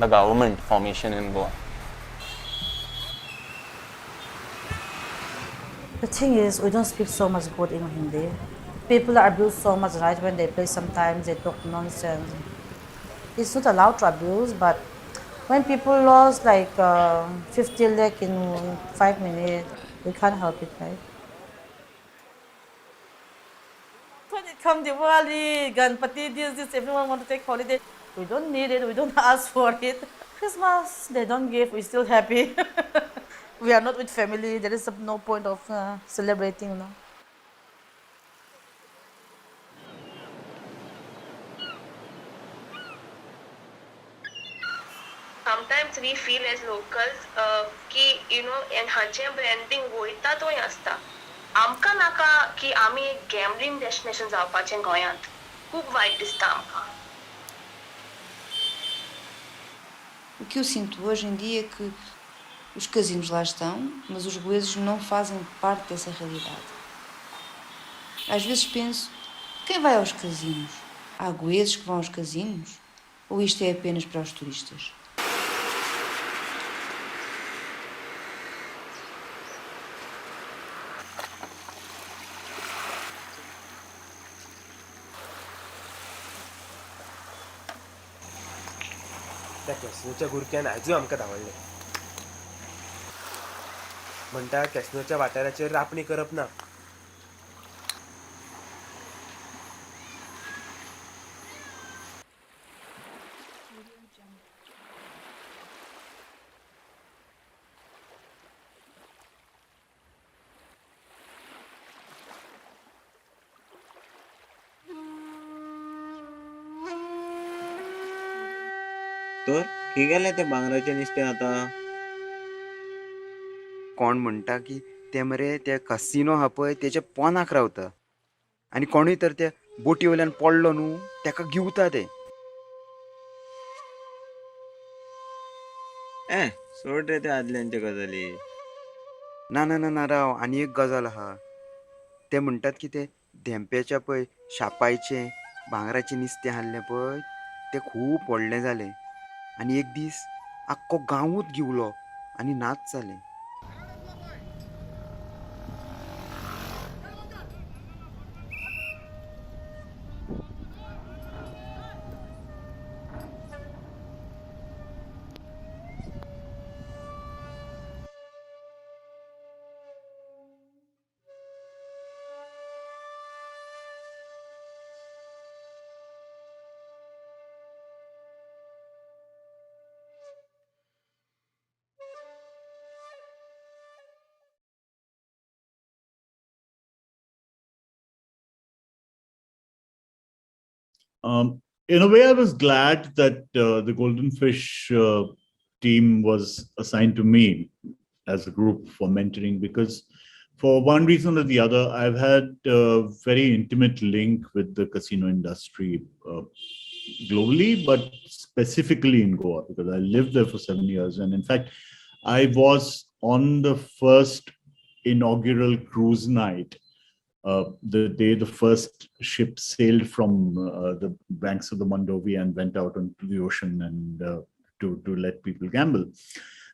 the government formation in Goa. The thing is, we don't speak so much good in Hindi. People are abused so much, right? When they play, sometimes they talk nonsense. It's not allowed to abuse, but when people lost like 50 lakh in 5 minutes, we can't help it, right? When it comes Diwali, Ganpati, this, everyone want to take holiday. We don't need it, we don't ask for it. Christmas, they don't give, we're still happy. We are not with family, there is no point of celebrating now. sometimes we feel as locals की you know and हांचे branding वयता तो आसता आमकां नाका की आमी एक गॅमलिंग डेस्टिनेशन जावपाचें गोंयांत खूब वायट दिसता आमकां. O que eu sinto hoje em dia é que os casinos lá estão, mas os goeses não fazem parte dessa realidade. Às vezes penso, quem vai aos casinos? Há goeses que vão aos casinos? Ou isto é apenas para os turistas? त्या कॅसिनोच्या गुरक्यान आजूय आमकां धांवडले. म्हणटा कॅसिनोच्या वाठाराचेर रापणी करप ना. तर खी गेले ते भांगराचे नुस्तें आतां. कोण म्हणटा की ते मरे ते कसिनो आहा पळय तेच्या पोंदाक रावता आनी कोणूय तर त्या बोटी वयल्यान पडलो न्हू तेका गिवता ते. सोड रे ते आदल्यांचे गजाली. ना ना ना ना राव, आनी एक गजाल आहा. ते म्हणटात की ते धेंप्याच्या पळय शापायचे भांगराचें नुस्तें हाडलें पळय तें खूब व्हडलें जालें आनी एक दीस आख्खो गांवूच गिवलो आनी नाच जालें. In a way, I was glad that the Golden Fish team was assigned to me as a group for mentoring, because for one reason or the other, I've had a very intimate link with the casino industry globally, but specifically in Goa, because I lived there for 7 years. And in fact, I was on the first inaugural cruise night, the day the first ship sailed from the banks of the Mandovi and went out into the ocean and to let people gamble.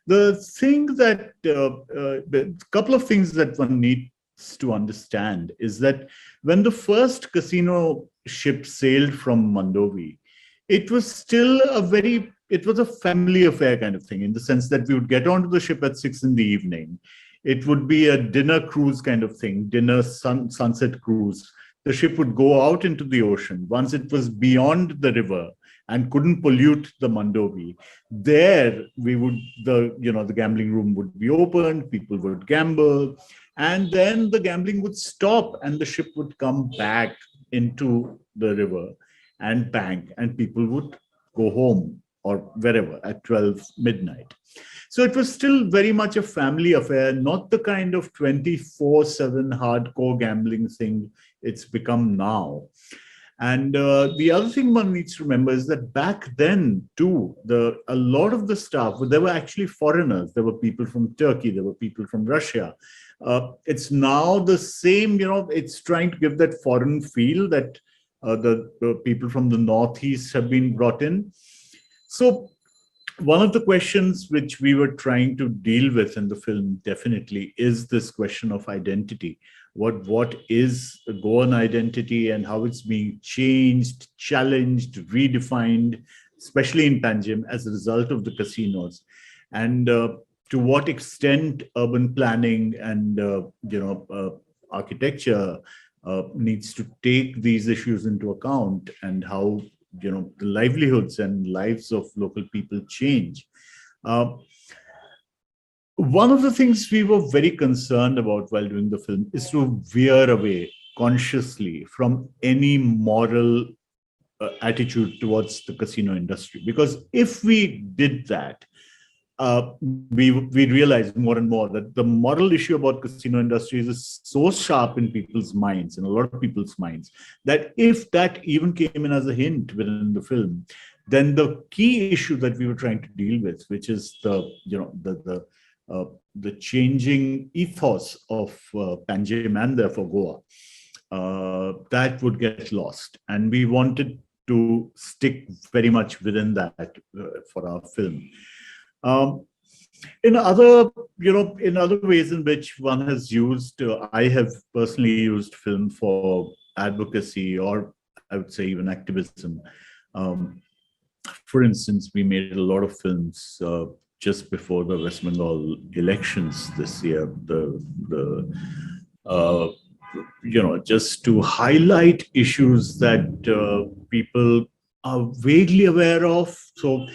The thing that a couple of things that one needs to understand is that when the first casino ship sailed from Mandovi, it was still it was a family affair kind of thing, in the sense that we would get onto the ship at 6 in the evening. It would be a dinner cruise kind of thing, sunset cruise. The ship would go out into the ocean. Once it was beyond the river and couldn't pollute the Mandovi, there the gambling room would be opened, people would gamble, and then the gambling would stop and the ship would come back into the river and bank, and people would go home or wherever at 12 midnight. So it was still very much a family affair, not the kind of 24/7 hardcore gambling thing it's become now. And the other thing one needs to remember is that back then too, a lot of the staff, there were actually foreigners. There were people from Turkey, there were people from Russia. It's now the same, it's trying to give that foreign feel that the people from the Northeast have been brought in. So one of the questions which we were trying to deal with in the film definitely is this question of identity. What is the Goan identity and how it's being changed, challenged, redefined, especially in Panjim as a result of the casinos, and to what extent urban planning and architecture needs to take these issues into account, and how the livelihoods and lives of local people change. One of the things we were very concerned about while doing the film is to veer away consciously from any moral attitude towards the casino industry. Because if we did that, we realized more and more that the moral issue about casino industries is so sharp in people's minds, in a lot of people's minds, that if that even came in as a hint within the film, then the key issue that we were trying to deal with, which is the changing ethos of Panjim and therefore Goa, that would get lost. And we wanted to stick very much within that for our film. In other ways in which one has used, I have personally used film for advocacy, or I would say even activism. For instance, we made a lot of films just before the West Bengal elections this year. Just to highlight issues that people are vaguely aware of. So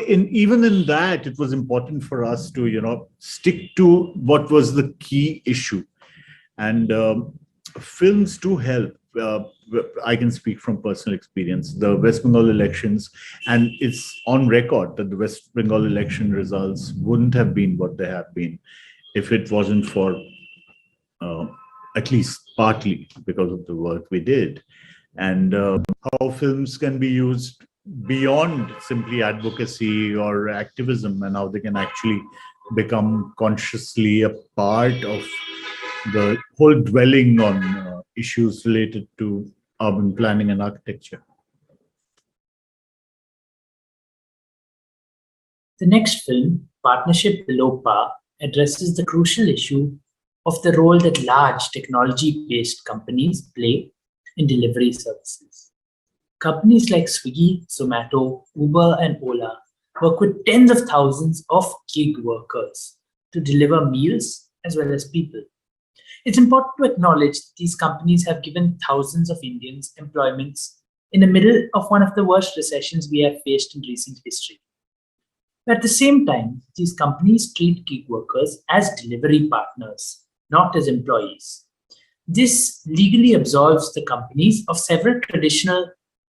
even in that, it was important for us to stick to what was the key issue. And films do help. I can speak from personal experience. The West Bengal elections, and it's on record that the West Bengal election results wouldn't have been what they have been if it wasn't for at least partly because of the work we did. And how films can be used beyond simply advocacy or activism, and how they can actually become consciously a part of the whole dwelling on issues related to urban planning and architecture. The next film, Partnership Below Par, addresses the crucial issue of the role that large technology-based companies play in delivery services. Companies like Swiggy, Zomato, Uber, and Ola work with tens of thousands of gig workers to deliver meals as well as people. It's important to acknowledge that these companies have given thousands of Indians employments in the middle of one of the worst recessions we have faced in recent history. But at the same time, these companies treat gig workers as delivery partners, not as employees. This legally absolves the companies of several traditional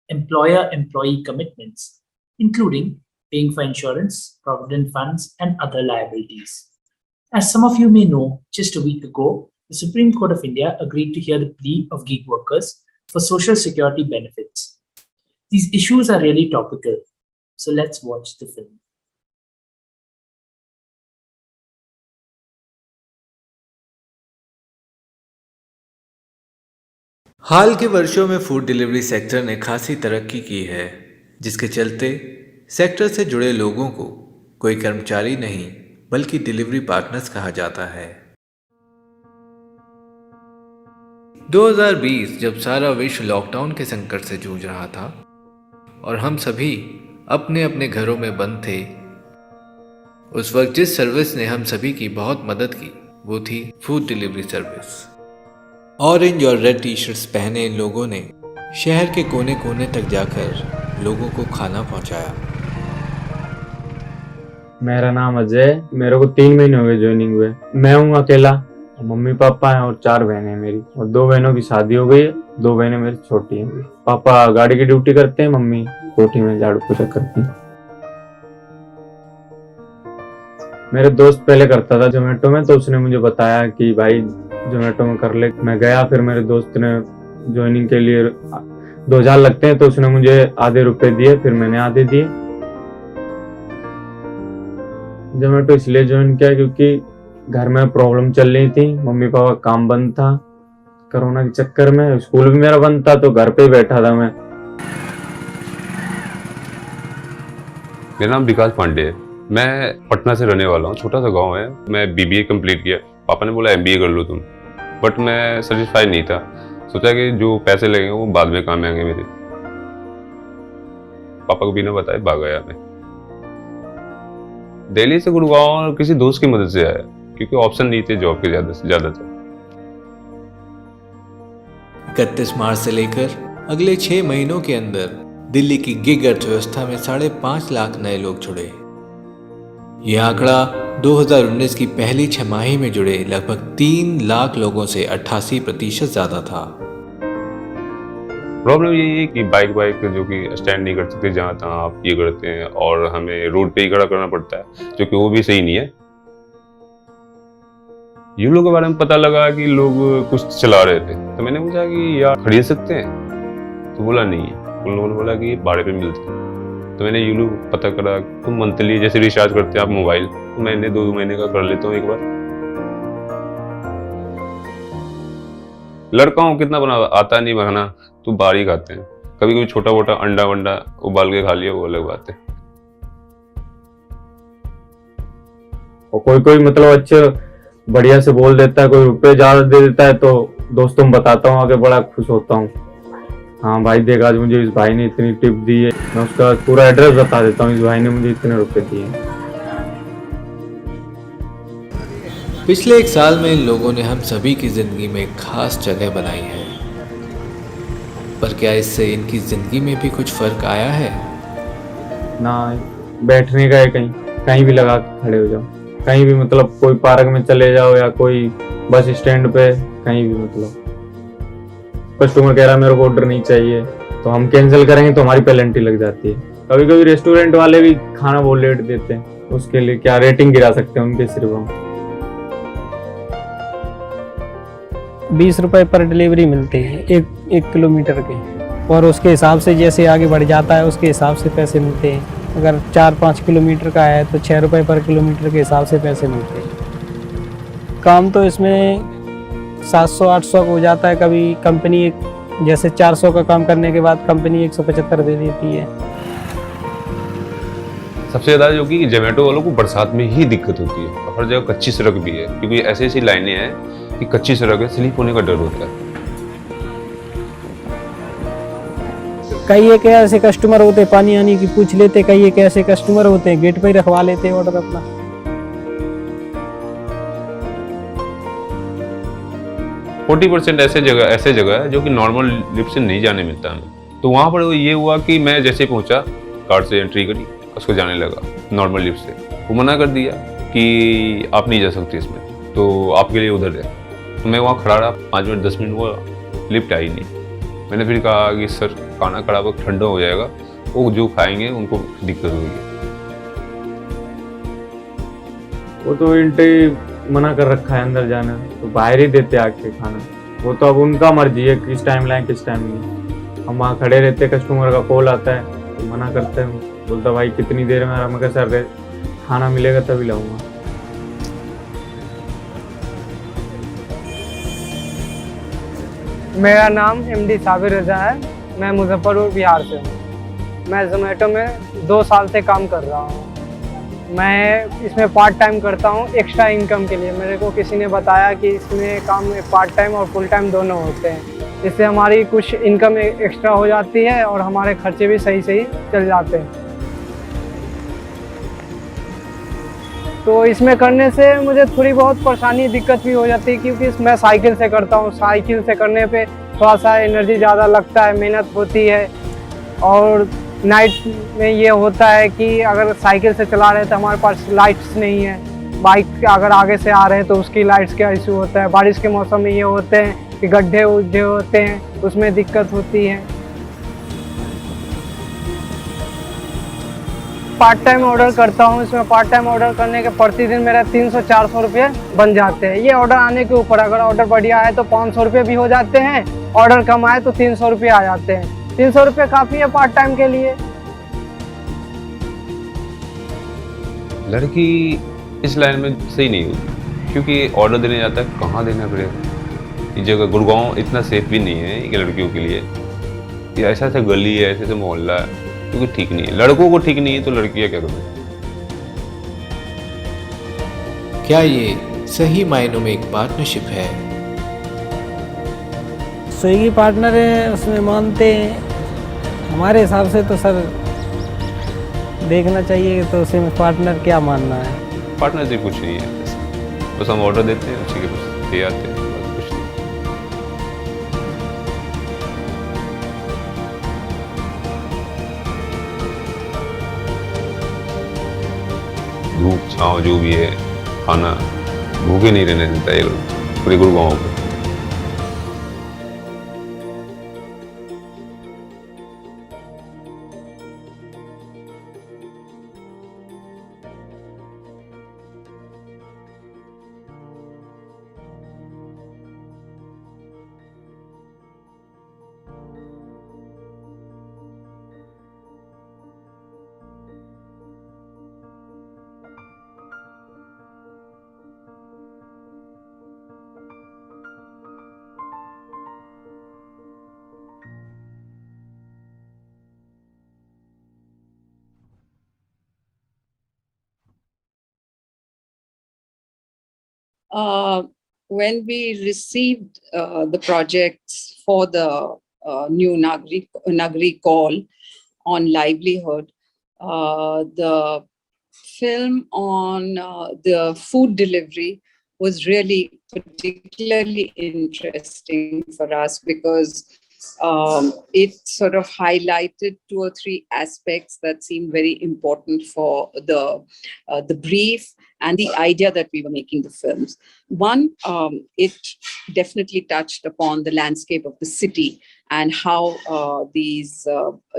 employer-employee commitments, including paying for insurance, provident funds, and other liabilities. As some of you may know, just a week ago, the Supreme Court of India agreed to hear the plea of gig workers for social security benefits. These issues are really topical, so let's watch the film. हाल के वर्षों में food delivery sector ने खासी तरक्की की है, जिसके चलते सेक्टर से जुड़े लोगों को कोई कर्मचारी नहीं बल्कि डिलीवरी पार्टनर्स कहा जाता है। 2020 जब सारा विश्व लॉकडाउन के संकट से जूझ रहा था और हम सभी अपने अपने घरों में बंद थे, उस वक्त जिस सर्विस ने हम सभी की बहुत मदद की वो थी फूड डिलीवरी सर्विस। ऑरेंज और रेड टी शर्ट्स पहने इन लोगों ने शहर के कोने कोने तक जाकर लोगों को खाना पहुंचाया। मेरा नाम अजय, मेरे को 3 महीने हो गए ज्वाइनिंग हुए। मैं हूँ अकेला, मम्मी पापा हैं और 4 बहनें हैं मेरी, और 2 बहनों की शादी हो गई है, 2 बहनें मेरी छोटी हैं। पापा गाड़ी की ड्यूटी करते हैं, मम्मी कोठी में झाड़ू पोछा करती हैं। मेरे दोस्त पहले करता था जोमेटो में, तो उसने मुझे बताया कि भाई जोमेटो में कर ले। मैं गया, फिर मेरे दोस्त ने ज्वाइनिंग के लिए 2000 लगते हैं, तो उसने मुझे आधे रुपए दिए, फिर मैंने आधे दिए। जोमेटो इसलिए ज्वाइन किया क्योंकि घर में प्रॉब्लम चल रही थी, मम्मी पापा काम बंद था कोरोना के चक्कर में, स्कूल भी मेरा बंद था, तो घर पे ही बैठा था मैं। मेरा नाम विकास पांडे है, मैं पटना से रहने वाला हूँ। छोटा सा गांव है। मैं बीबीए कंप्लीट किया, पापा ने बोला एमबीए कर लो तुम, बट मैं सेटिस्फाई नहीं था। सोचा कि जो पैसे लगेंगे वो बाद में काम आएंगे मेरे। पापा को बिना बताए भाग गया मैं। दिल्ली से गुड़गांव किसी दोस्त की मदद से आया, क्योंकि ऑप्शन नहीं थे जॉब के ज्यादा से ज्यादा थे। 31 मार्च से लेकर अगले 6 महीनों के अंदर दिल्ली की गिग अर्थव्यवस्था में 5.5 लाख नए लोग जुड़े। यह आंकड़ा 2019 की पहली छमाही में जुड़े लगभग 3 लाख लोगों से 88% ज्यादा था। प्रॉब्लम यही है कि बाइक जो कि स्टैंड नहीं कर सकते, जहाँ तहाँ आप ये करते हैं और हमें रोड पे ही खड़ा करना पड़ता है, जो कि वो भी सही नहीं है। यूलो के बारे में पता लगा कि लोग कुछ चला रहे थे, तो मैंने पूछा कि यार खरीद सकते हैं, तो बोला नहीं है। उन लोगों ने बोला कि भाड़े पे मिलते हैं। तो मैंने यूलो पता करा, तो मंथली जैसे रिचार्ज करते हैं आप मोबाइल, तो मैंने 2 महीने का कर लेता हूँ एक बार। लड़का हूँ, कितना बना आता नहीं बनाना, तो बाहर ही खाते हैं। कभी कभी छोटा मोटा अंडा वंडा उबाल के खा लिया, वो अलग बात है। और कोई कोई मतलब अच्छे बढ़िया से बोल देता है, कोई रुपए ज्यादा दे देता है, तो दोस्तों में बताता हूँ, आगे बड़ा खुश होता हूँ। हाँ भाई देख, आज मुझे इस भाई ने इतनी टिप दी है। मैं उसका पूरा एड्रेस बता देता हूँ, इस भाई ने मुझे इतने रुपए दिए। पिछले 1 साल में इन लोगों ने हम सभी की जिंदगी में एक खास जगह बनाई है, पर क्या इससे इनकी जिंदगी में भी कुछ फर्क आया है? ना बैठने का है, कहीं कहीं भी लगा के खड़े हो जाओ, कहीं भी मतलब कोई पार्क में चले जाओ या कोई बस स्टैंड पे, कहीं भी मतलब कस्टमर कह रहा है मेरे को ऑर्डर नहीं चाहिए, तो हम कैंसिल करेंगे तो हमारी पेनल्टी लग जाती है। कभी कभी रेस्टोरेंट वाले भी खाना बहुत लेट देते हैं, उसके लिए क्या रेटिंग गिरा सकते हैं उनके सिर्फ हम। 20 रुपए पर डिलीवरी मिलते हैं एक किलोमीटर के, और उसके हिसाब से जैसे आगे बढ़ जाता है उसके हिसाब से पैसे मिलते हैं। अगर 4-5 किलोमीटर का है तो 6 रुपए पर किलोमीटर के हिसाब से पैसे मिलते हैं। काम तो इसमें 700-800 का हो जाता है। कभी कंपनी जैसे 400 का काम करने के बाद कंपनी 175 दे देती है। सबसे ज्यादा जो कि जोमेटो वालों को बरसात में ही दिक्कत होती है, और हर जगह कच्ची सड़क भी है, क्योंकि ऐसी ऐसी लाइनें हैं कि कच्ची सड़क है, स्लिप होने का डर होता है। कई एक ऐसे कस्टमर होते हैं पानी आने की पूछ लेते, कई एक ऐसे कस्टमर होते हैं गेट पे ही रखवा लेते हैं ऑर्डर अपना। %40 ऐसे जगह है जो कि नॉर्मल लिफ्ट से नहीं जाने मिलता हमें। तो वहाँ पर ये हुआ कि मैं जैसे पहुंचा, कार्ड से एंट्री करी, उसको जाने लगा नॉर्मल लिफ्ट से, वो मना कर दिया कि आप नहीं जा सकते इसमें, तो आपके लिए उधर है। तो मैं वहाँ खड़ा रहा 5 मिनट 10 मिनट, हुआ लिफ्ट आई नहीं। मैंने फिर कहा कि सर खाना खड़ा वक्त ठंडा हो जाएगा, वो जो खाएंगे उनको दिक्कत होगी। वो तो इंटे मना कर रखा है अंदर जाना, तो बाहर ही देते आके खाना। वो तो अब उनका मर्जी है किस टाइम लाएं किस टाइम नहीं। हम वहाँ खड़े रहते, कस्टमर का कॉल आता है तो मना करते हैं, बोलता भाई कितनी देर में, मैं कहा सर खाना मिलेगा तभी लाऊंगा। मेरा नाम MD साबिर रजा है। मैं मुजफ्फरपुर बिहार से हूँ। मैं जोमेटो में 2 साल से काम कर रहा हूँ। मैं इसमें पार्ट टाइम करता हूँ एक्स्ट्रा इनकम के लिए। मेरे को किसी ने बताया कि इसमें काम में पार्ट टाइम और फुल टाइम दोनों होते हैं। इससे हमारी कुछ इनकम एक्स्ट्रा हो जाती है और हमारे खर्चे भी सही सही चल जाते हैं। तो इसमें करने से मुझे थोड़ी बहुत परेशानी दिक्कत भी हो जाती है, क्योंकि मैं साइकिल से करता हूँ। साइकिल से करने पे थोड़ा सा एनर्जी ज़्यादा लगता है, मेहनत होती है। और नाइट में ये होता है कि अगर साइकिल से चला रहे हैं तो हमारे पास लाइट्स नहीं है। बाइक अगर आगे से आ रहे हैं तो उसकी लाइट्स का इशू होता है। बारिश के मौसम में ये होते हैं कि गड्ढे उड्ढे होते हैं, उसमें दिक्कत होती है। पार्ट टाइम ऑर्डर करता हूँ। इसमें पार्ट टाइम ऑर्डर करने के प्रतिदिन मेरा 300-400 रुपये बन जाते हैं। ये ऑर्डर आने के ऊपर, अगर ऑर्डर बढ़िया है तो 500 रुपये भी हो जाते हैं, ऑर्डर कम आए तो 300 रुपये आ जाते हैं। 300 रुपये काफ़ी है पार्ट टाइम के लिए। लड़की इस लाइन में सही नहीं होती, क्योंकि ऑर्डर देने जाता है, कहाँ देना पड़ेगा। ये जगह गुड़गांव इतना सेफ भी नहीं है कि लड़कियों के लिए। ये ऐसा ऐसा गली है, ऐसे ऐसे मोहल्ला है, क्योंकि ठीक नहीं है। लड़कों को ठीक नहीं है तो लड़कियां क्या करें। क्या ये सही मायनों में एक पार्टनरशिप है? स्विगी पार्टनर है, उसमें मानते हैं। हमारे हिसाब से तो सर देखना चाहिए, तो उसमें पार्टनर क्या मानना है। पार्टनरशिप कुछ नहीं है, बस हम ऑर्डर देते हैं, उसी के बस दे आते हैं। धूप छाँव जो भी है, खाना भूखे नहीं रहने देता है पूरे गुड़गांव को। When we received the projects for the new Nagri call on livelihood, the film on the food delivery was really particularly interesting for us, because it sort of highlighted 2 or 3 aspects that seemed very important for the brief and the idea that we were making the films. One, it definitely touched upon the landscape of the city and how these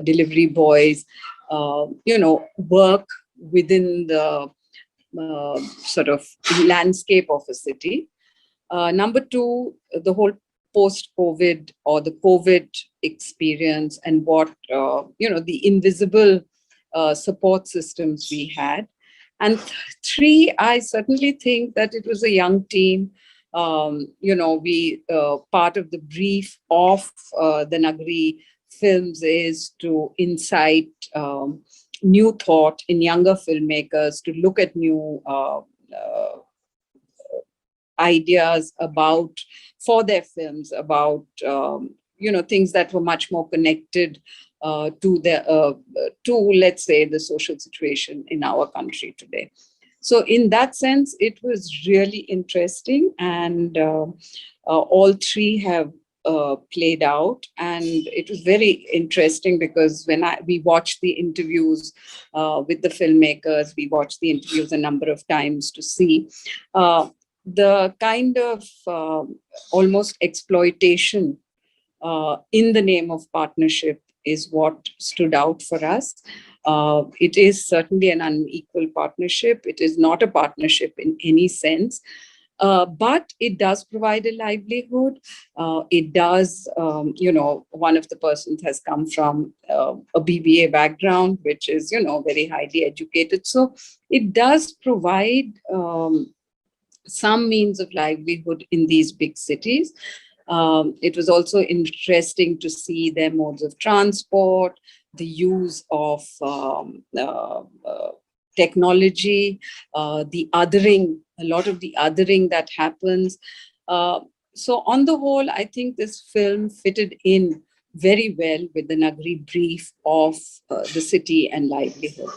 delivery boys, work within the sort of landscape of a city. Number 2, the whole post-COVID or the COVID experience and what, the invisible support systems we had. And 3, I certainly think that it was a young team. We part of the brief of the Nagri films is to incite new thought in younger filmmakers, to look at new ideas for their films about things that were much more connected to let's say the social situation in our country today. So in that sense, it was really interesting, and all 3 have played out, and it was very interesting because when we watched the interviews with the filmmakers, we watched the interviews a number of times to see the kind of almost exploitation in the name of partnership is what stood out for us. It is certainly an unequal partnership. It is not a partnership in any sense. But it does provide a livelihood. It does, one of the persons has come from a BBA background, which is, very highly educated. So it does provide some means of livelihood in these big cities. It was also interesting to see their modes of transport, the use of technology, the othering, a lot of the othering that happens. So on the whole, I think this film fitted in very well with the Nagri brief of the city and livelihood.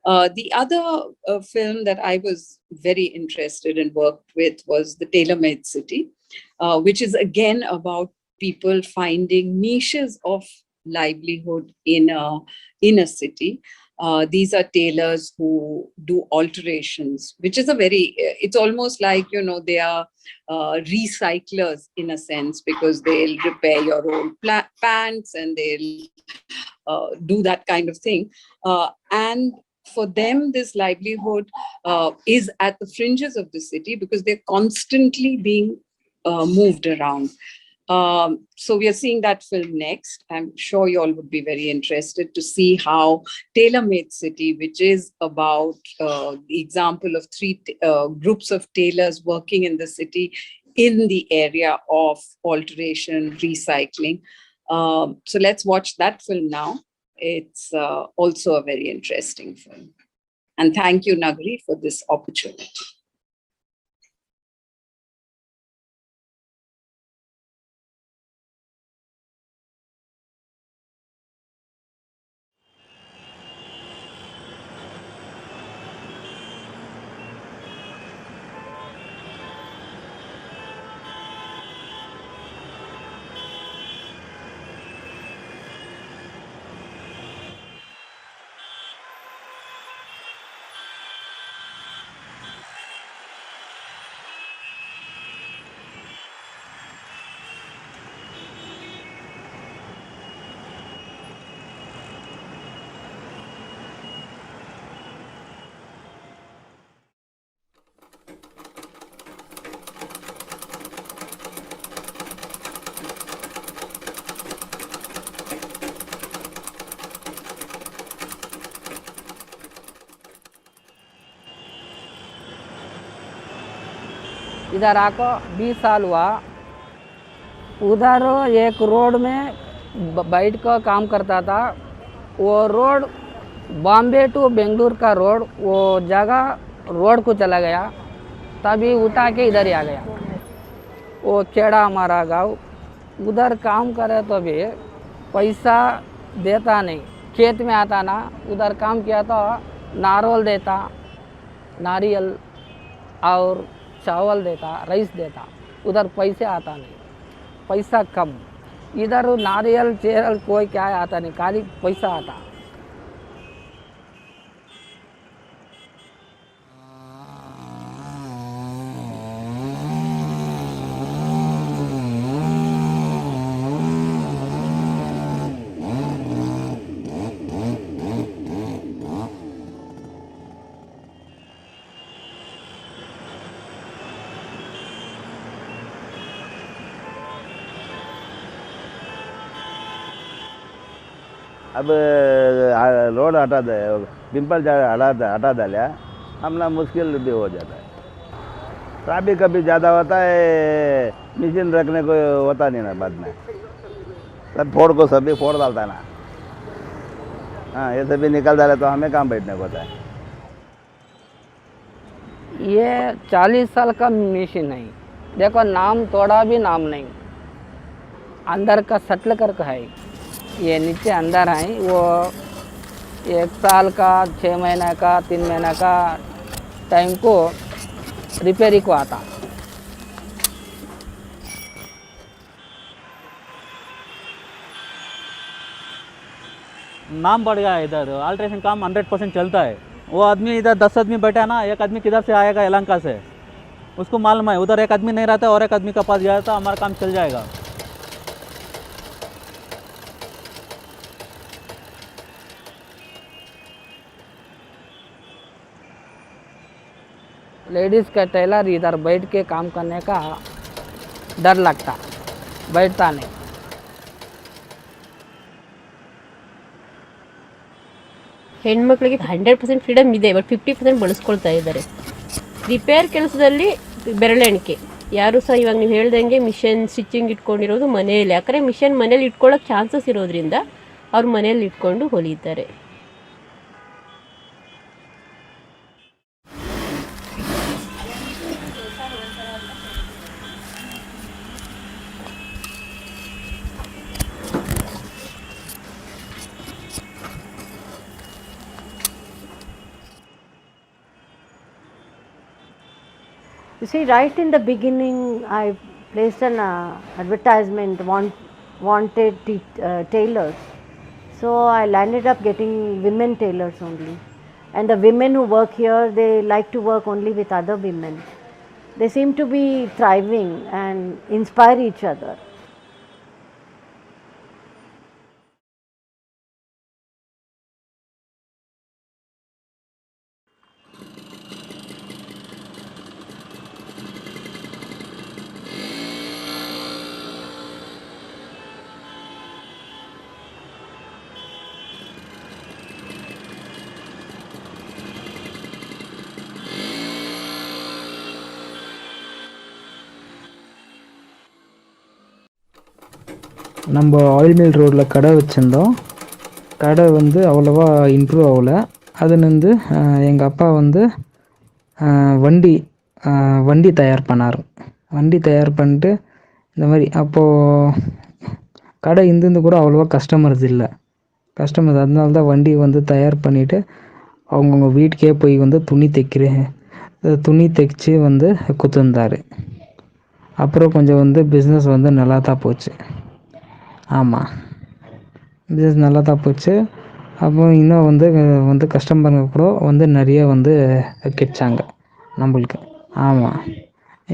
The other film that I was very interested and worked with was the Taylormade City, which is again about people finding niches of livelihood in a city. These are tailors who do alterations, which is it's almost like, they are recyclers in a sense, because they'll repair your old pants and they'll do that kind of thing. And for them, this livelihood is at the fringes of the city because they're constantly being moved around. So we are seeing that film next. I'm sure you all would be very interested to see how Taylormade City, which is about the example of three groups of tailors working in the city in the area of alteration, recycling. So let's watch that film now. It's also a very interesting film. And thank you, Nagari, for this opportunity. इधर आकर 20 साल हुआ। उधर एक road में बैठ कर काम करता था। वो रोड बॉम्बे टू बेंगलुरु का रोड, वो जगह रोड को चला गया, तभी उठा के इधर ही आ गया। वो खेड़ा हमारा गाँव, उधर काम करे तो भी पैसा देता नहीं। खेत में आता ना, उधर काम किया तो नारियल देता, नारियल और चावल देता, राइस देता। उधर पैसे आता नहीं, पैसा कम। इधर नारियल चेरल कोई क्या आता नहीं, खाली पैसा आता। अब रोड हटा दे, पिंपल हटा डालिया, हमला मुश्किल भी हो जाता है। ट्रैफिक कभी ज़्यादा होता है, मशीन रखने को होता नहीं ना बाद में, सब फोड़ को सभी फोड़ डालता है ना। हाँ, ये सभी निकल डाले तो हमें कहाँ बैठने को होता है। ये 40 साल का मशीन है, देखो नाम थोड़ा भी नाम नहीं, अंदर का सटल करके है। ये नीचे अंदर है, वो 1 साल का, 6 महीना का, 3 महीना का टाइम को रिपेयरिंग को आता। नाम बढ़ गया है इधर, अल्ट्रेशन काम 100% चलता है। वो आदमी इधर 10 आदमी बैठा है ना, एक आदमी किधर से आएगा, यलहंका से, उसको मालूम है उधर एक आदमी नहीं रहता और एक आदमी का पास गया था, हमारा काम चल जाएगा। लेडीज़ का टेलर इधर बैठ के काम करने का डर लगता, बैठता नहीं। ಹೆಣ್ಮಕ್ಳಿಗೆ 100% ಫ್ರೀಡಮ್ ಇದೆ, ಬಟ್ 50% ಬಳಸ್ಕೊಳ್ತಾ ಇದ್ದಾರೆ. ರಿಪೇರ್ ಕೆಲಸದಲ್ಲಿ ಬೆರಳೆಣಿಕೆ, ಯಾರು ಸಹ ಇವಾಗ ನೀವು ಹೇಳ್ದಂಗೆ ಮಿಷನ್ ಸ್ಟಿಚಿಂಗ್ ಇಟ್ಕೊಂಡಿರೋದು ಮನೆಯಲ್ಲಿ, ಯಾಕಂದರೆ ಮಿಷನ್ ಮನೇಲಿ ಇಟ್ಕೊಳ್ಳೋಕೆ ಚಾನ್ಸಸ್ ಇರೋದ್ರಿಂದ ಅವ್ರು ಮನೇಲಿ ಇಟ್ಕೊಂಡು ಹೊಲಿತಾರೆ. You see, right in the beginning, I placed an advertisement, wanted tailors. So I landed up getting women tailors only. And the women who work here, they like to work only with other women. They seem to be thriving and inspire each other. நம்ம oil mill ரோட்டில் கடை வச்சுருந்தோம். கடை வந்து அவ்வளோவா improve ஆகலை. அதுலேருந்து எங்கள் அப்பா வந்து வண்டி வண்டி தயார் பண்ணார். வண்டி தயார் பண்ணிட்டு இந்த மாதிரி அப்போது கடை இருந்து கூட அவ்வளோவா கஸ்டமர்ஸ் இல்லை. கஸ்டமர்ஸ் அதனால தான் வண்டி வந்து தயார் பண்ணிவிட்டு அவங்கவுங்க வீட்டுக்கே போய் வந்து துணி தைச்சி வந்து கொடுத்துருந்தாரு. அப்புறம் கொஞ்சம் வந்து பிஸ்னஸ் வந்து நல்லா தான் போச்சு. ஆமாம், பிஸ்னஸ் நல்லா தான் போச்சு. அப்புறம் இன்னும் வந்து கஸ்டமருங்க கூட வந்து நிறைய வந்து கிடைச்சாங்க நம்மளுக்கு. ஆமாம்,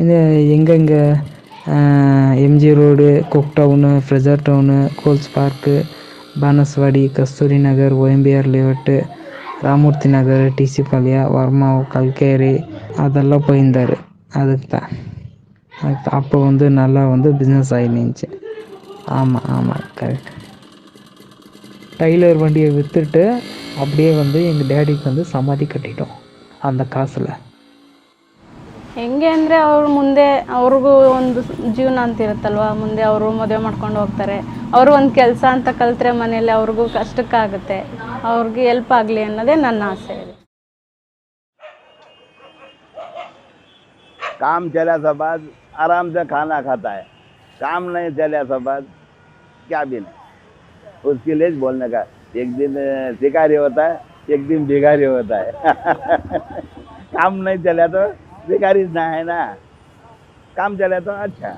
இது எங்கெங்கே MG road, Cooke town, Frazer town, Coles park, Banaswadi, Kasturi Nagar, OMBR layout, Ramamurthy Nagar, TC Palya, Varma, Kalkere அதெல்லாம் போயிருந்தார். அதுக்கு அப்போ வந்து நல்லா வந்து பிஸ்னஸ் ஆகிருந்துச்சு. ஆமாம் ஆமாம், கரெக்ட். டைலர் வண்டியை விற்றுட்டு அப்படியே வந்து எங்கள் டேடிக்கு வந்து சமாதி கட்டிட்டோம் அந்த காசில். ಹೆಂಗೆ ಅಂದರೆ ಅವ್ರು ಮುಂದೆ ಅವ್ರಿಗೂ ಒಂದು ಜೀವನ ಅಂತ ಇರುತ್ತಲ್ವ, ಮುಂದೆ ಅವರು ಮದುವೆ ಮಾಡ್ಕೊಂಡು ಹೋಗ್ತಾರೆ. ಅವರು ಒಂದು ಕೆಲಸ ಅಂತ ಕಲಿತ್ರೆ ಮನೇಲಿ ಅವ್ರಿಗೂ ಕಷ್ಟಕ್ಕಾಗುತ್ತೆ, ಅವ್ರಿಗೆ ಹೆಲ್ಪ್ ಆಗಲಿ ಅನ್ನೋದೇ ನನ್ನ ಆಸೆ ಇದೆ. काम चला सब बाद आराम से खाना खाता है, काम नहीं चला सब बाद क्या भी नहीं। उसके लिए बोलने का एक दिन शिकारी होता है, एक दिन भिखारी होता है। काम नहीं चला तो भिखारी ना है ना, काम चले तो अच्छा।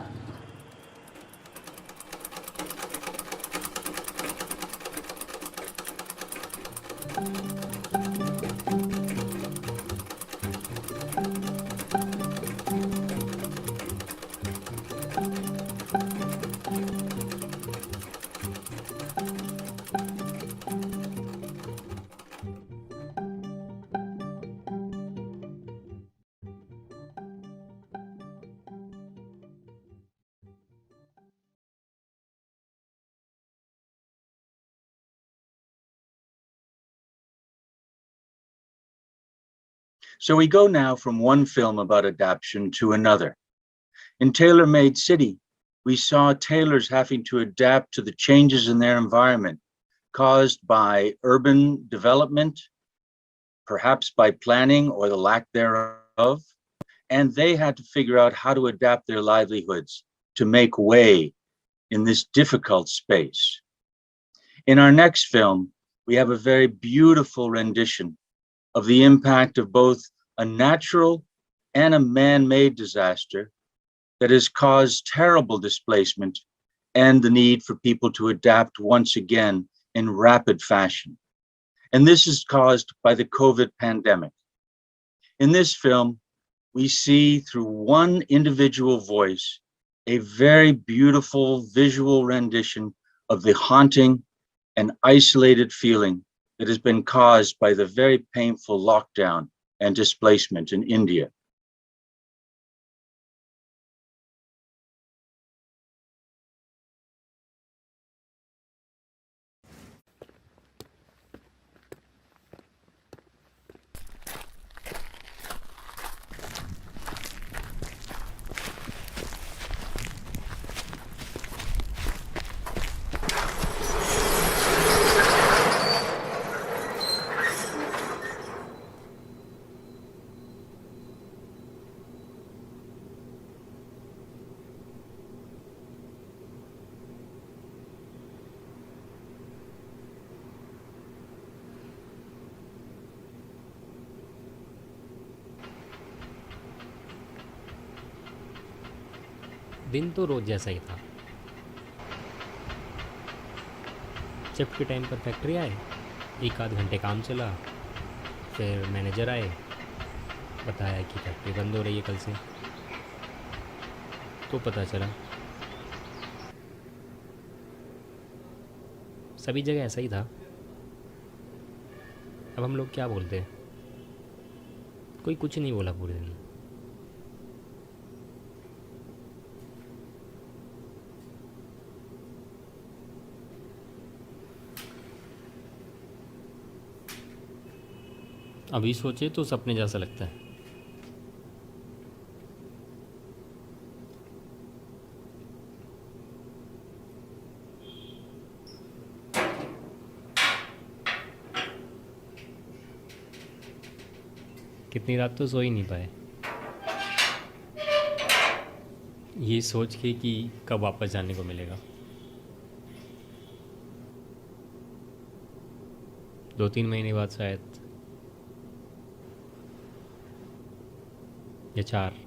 So we go now from one film about adaptation to another. In Taylormade City, we saw tailors having to adapt to the changes in their environment caused by urban development, perhaps by planning or the lack thereof, and they had to figure out how to adapt their livelihoods to make way in this difficult space. In our next film, we have a very beautiful rendition of the impact of both a natural and a man-made disaster that has caused terrible displacement and the need for people to adapt once again in rapid fashion. And this is caused by the COVID pandemic. In this film, we see through one individual voice a very beautiful visual rendition of the haunting and isolated feeling that has been caused by the very painful lockdown and displacement in India. दिन तो रोज़ जैसा ही था। Shift के time पर factory आए, एक आध घंटे काम चला, फिर मैनेजर आए, बताया कि फैक्ट्री बंद हो रही है कल से। तो पता चला सभी जगह ऐसा ही था। अब हम लोग क्या बोलते हैं, कोई कुछ नहीं बोला पूरे दिन। अभी सोचे तो सपने जैसा लगता है। कितनी रात तो सो ही नहीं पाए, ये सोच के कि कब वापस जाने को मिलेगा। 2-3 महीने बाद शायद, या 4।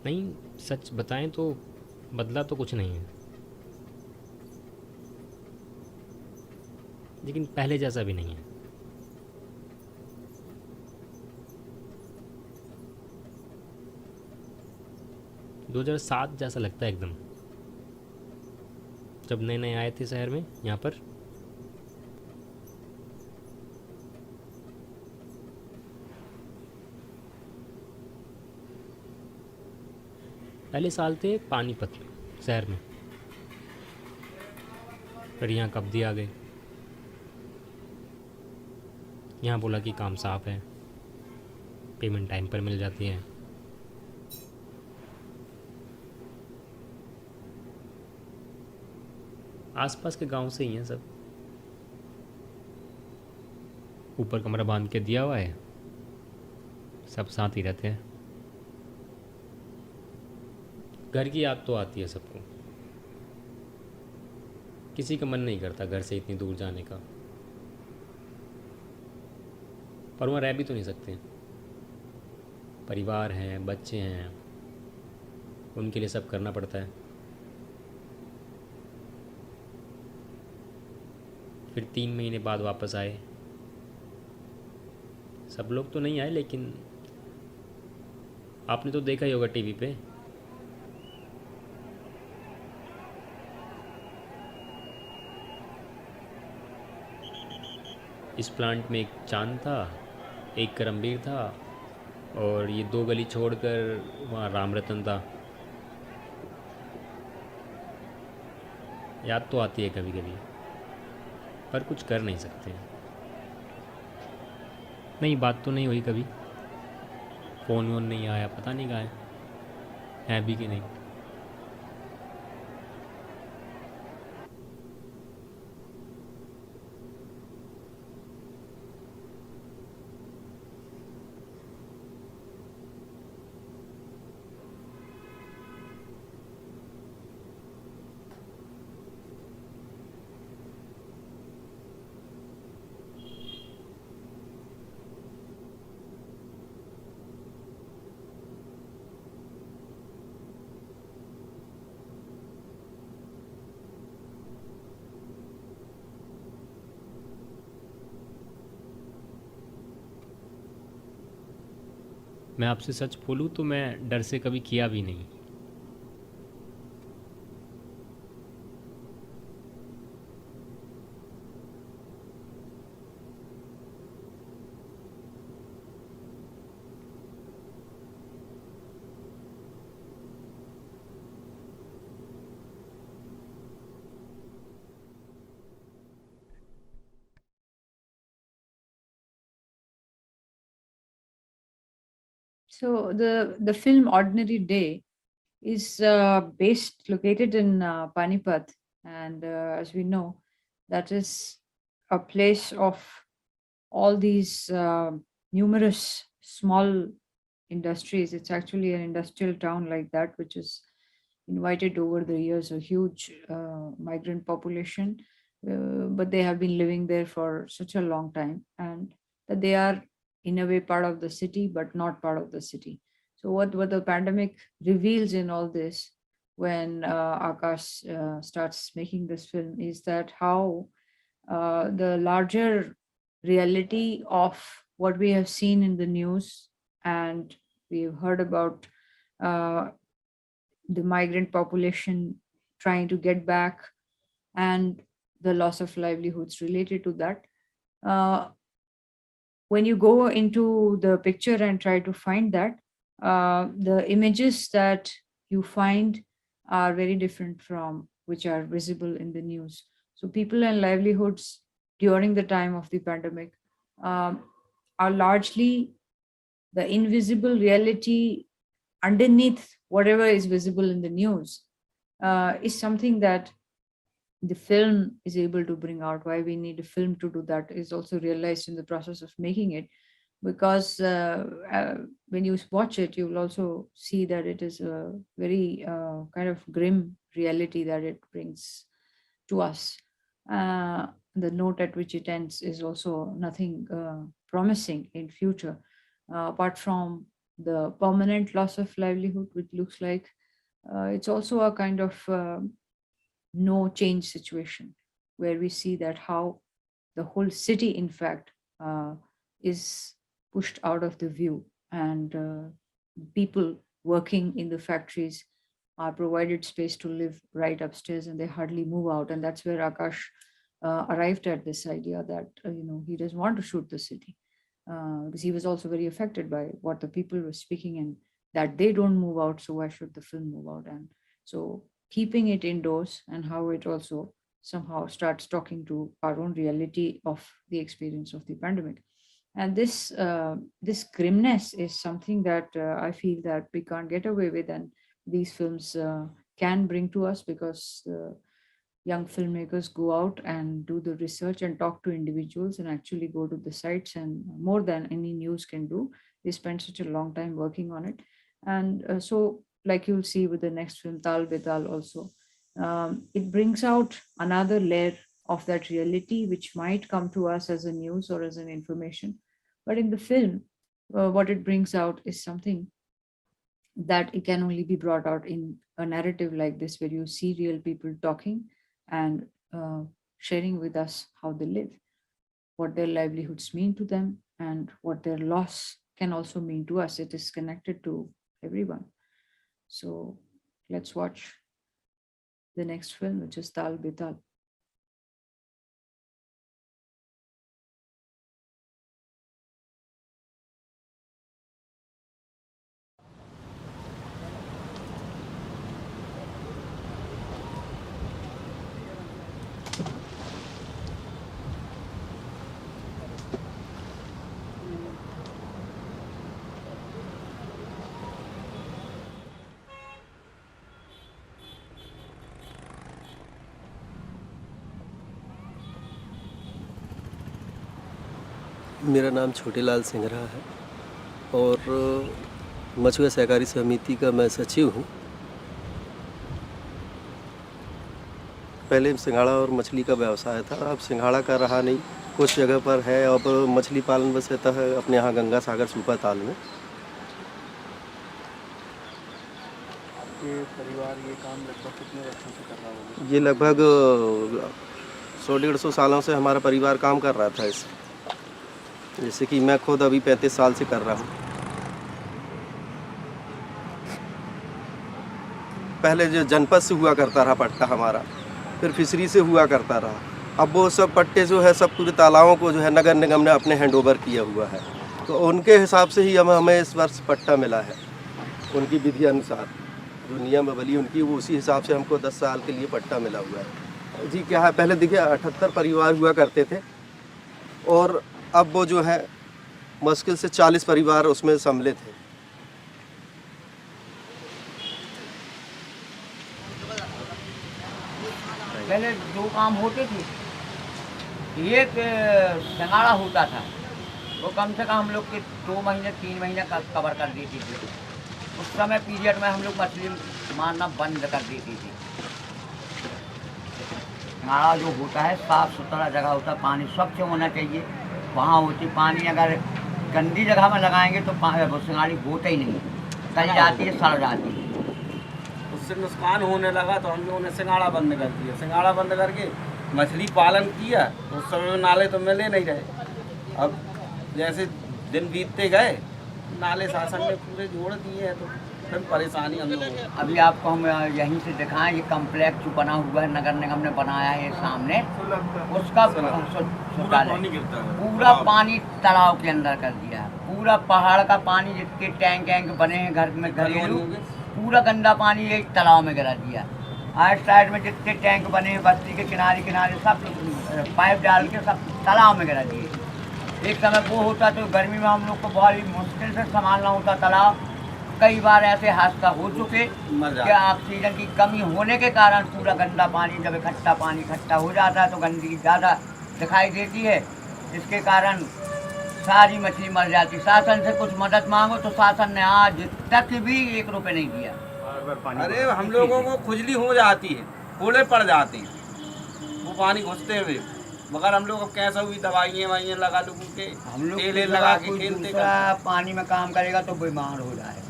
नहीं, सच बताएं तो बदला तो कुछ नहीं है, लेकिन पहले जैसा भी नहीं है। दो 2007 जैसा लगता है एकदम, जब नए नए आए थे शहर में यहाँ पर। पहले साल थे पानीपत शहर में, फिर यहाँ कब्दी आ गए। यहाँ बोला कि काम साफ है, पेमेंट टाइम पर मिल जाती है। आसपास के गांव से ही हैं सब, ऊपर कमरा बांध के दिया हुआ है, सब साथ ही रहते हैं। घर की याद तो आती है सबको, किसी का मन नहीं करता घर से इतनी दूर जाने का, पर वहाँ रह भी तो नहीं सकते। परिवार हैं, बच्चे हैं, उनके लिए सब करना पड़ता है। फिर 3 महीने बाद वापस आए। सब लोग तो नहीं आए, लेकिन आपने तो देखा ही होगा टीवी पे, इस प्लांट में एक चांद था, एक करमवीर था, और ये 2 गली छोड़कर वहाँ राम रतन था। याद तो आती है कभी कभी, पर कुछ कर नहीं सकते। नहीं, बात तो नहीं हुई कभी, फ़ोन वोन नहीं आया, पता नहीं कहाँ है भी कि नहीं। मैं आपसे सच बोलूँ तो मैं डर से कभी किया भी नहीं। So the film Ordinary Day is based located in Panipat, and as we know, that is a place of all these numerous small industries. It's actually an industrial town like that, which is invited over the years a huge migrant population, but they have been living there for such a long time, and that they are in a way part of the city, but not part of the city. So what the pandemic reveals in all this, when Akash starts making this film, is that how the larger reality of what we have seen in the news and we've heard about uh, the migrant population trying to get back and the loss of livelihoods related to that. Uh, when you go into the picture and try to find that, the images that you find are very different from which are visible in the news. So, people and livelihoods during the time of the pandemic um, are largely the invisible reality underneath whatever is visible in the news, is something that the film is able to bring out. Why we need a film to do that is also realized in the process of making it, because when you watch it, you will also see that it is a very kind of grim reality that it brings to us. The note at which it ends is also nothing promising in future, apart from the permanent loss of livelihood, which looks like it's also a kind of no change situation, where we see that how the whole city, in fact, is pushed out of the view, and people working in the factories are provided space to live right upstairs, and they hardly move out. And that's where Akash arrived at this idea that he doesn't want to shoot the city, because he was also very affected by what the people were speaking, and that they don't move out, so why should the film move out? And so keeping it indoors, and how it also somehow starts talking to our own reality of the experience of the pandemic. And this grimness is something that I feel that we can't get away with, and these films can bring to us, because young filmmakers go out and do the research and talk to individuals and actually go to the sites, and more than any news can do, they spend such a long time working on it. And so, like you'll see with the next film Tal Betal also, it brings out another layer of that reality which might come to us as a news or as an information, but in the film what it brings out is something that it can only be brought out in a narrative like this, where you see real people talking and sharing with us how they live, what their livelihoods mean to them, and what their loss can also mean to us. It is connected to everyone. So let's watch the next film, which is Tal Betal. मेरा नाम छोटेलाल सिंगरा है और मछुआ सहकारी समिति का मैं सचिव हूँ। पहले सिंघाड़ा और मछली का व्यवसाय था, अब सिंघाड़ा का रहा नहीं, कुछ जगह पर है। अब मछली पालन बस रहता है अपने यहाँ गंगा सागर सूपा ताल में। ये परिवार ये काम लगभग कितने वर्षों से कर रहा होगा? ये लगभग 100-150 सालों से हमारा परिवार काम कर रहा था इस, जैसे कि मैं खुद अभी 35 साल से कर रहा हूँ। पहले जो जनपद से हुआ करता रहा पट्टा हमारा, फिर फिशरी से हुआ करता रहा। अब वो सब पट्टे जो है सब पूरे तालाबों को जो है नगर निगम ने अपने हैंड ओवर किया हुआ है, तो उनके हिसाब से ही हमें इस वर्ष पट्टा मिला है। उनकी विधि अनुसार जो नियमावली उनकी, वो उसी हिसाब से हमको 10 साल के लिए पट्टा मिला हुआ है जी। क्या है, पहले देखिए 78 परिवार हुआ करते थे और अब वो जो है मुश्किल से 40 परिवार उसमें सम्मिलित हैं। पहले दो काम होते थे, एक संगाड़ा होता था, वो कम से कम हम लोग के 2 महीने 3 महीने का कवर कर देती थी। उस समय पीरियड में हम लोग मछली मारना बंद कर देती थी। संगाड़ा जो होता है साफ़ सुथरा जगह होता है, पानी स्वच्छ होना चाहिए वहाँ होती। पानी अगर गंदी जगह में लगाएंगे तो वो सिंगाड़ी होता ही नहीं, गल जाती है, सड़ जाती है। उससे नुकसान होने लगा तो हम लोगों ने सिंगाड़ा बंद कर दिया। सिंगाड़ा बंद करके मछली पालन किया तो उस समय नाले तो मिले नहीं रहे। अब जैसे दिन बीतते गए नाले शासन ने पूरे जोड़ दिए हैं तो फिर परेशानी हम लोगों को। अभी आपको हम यहीं से दिखाएं, ये कम्प्लेक्स जो बना हुआ है नगर निगम ने बनाया है ये सामने, उसका पूरा पानी तालाब के अंदर कर दिया है। पूरा पहाड़ का पानी जितने टैंक वैंक बने हैं घर में घरेलू, पूरा गंदा पानी एक तालाब में गिरा दिया। आइट साइड में जितने टैंक बने हैं बस्ती के किनारे किनारे सब पाइप डाल के सब तालाब में गिरा दिए। एक समय वो होता तो गर्मी में हम लोग को बहुत ही मुश्किल से संभालना होता तालाब। कई बार ऐसे हादसा हो चुके कि ऑक्सीजन की कमी होने के कारण पूरा गंदा पानी, जब इकट्ठा हो जाता है तो गंदगी ज़्यादा दिखाई देती है, इसके कारण सारी मछली मर जाती। शासन से कुछ मदद मांगो तो शासन ने आज तक भी 1 रुपये नहीं दिया। अरे हम लोगों को खुजली हो जाती है, फोड़े पड़ जाते हैं वो पानी घुसते हुए, मगर हम लोग अब कैसा हुई दवाइयाँ लगा लोगों के, हम लोग तेल लगा के खेलते पानी में काम करेगा तो बीमार हो जाएगा।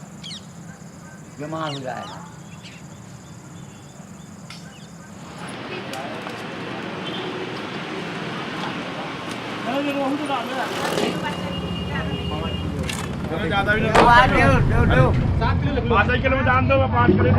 ज़्यादा भी 5 किलो में दाम दो, 5 किलो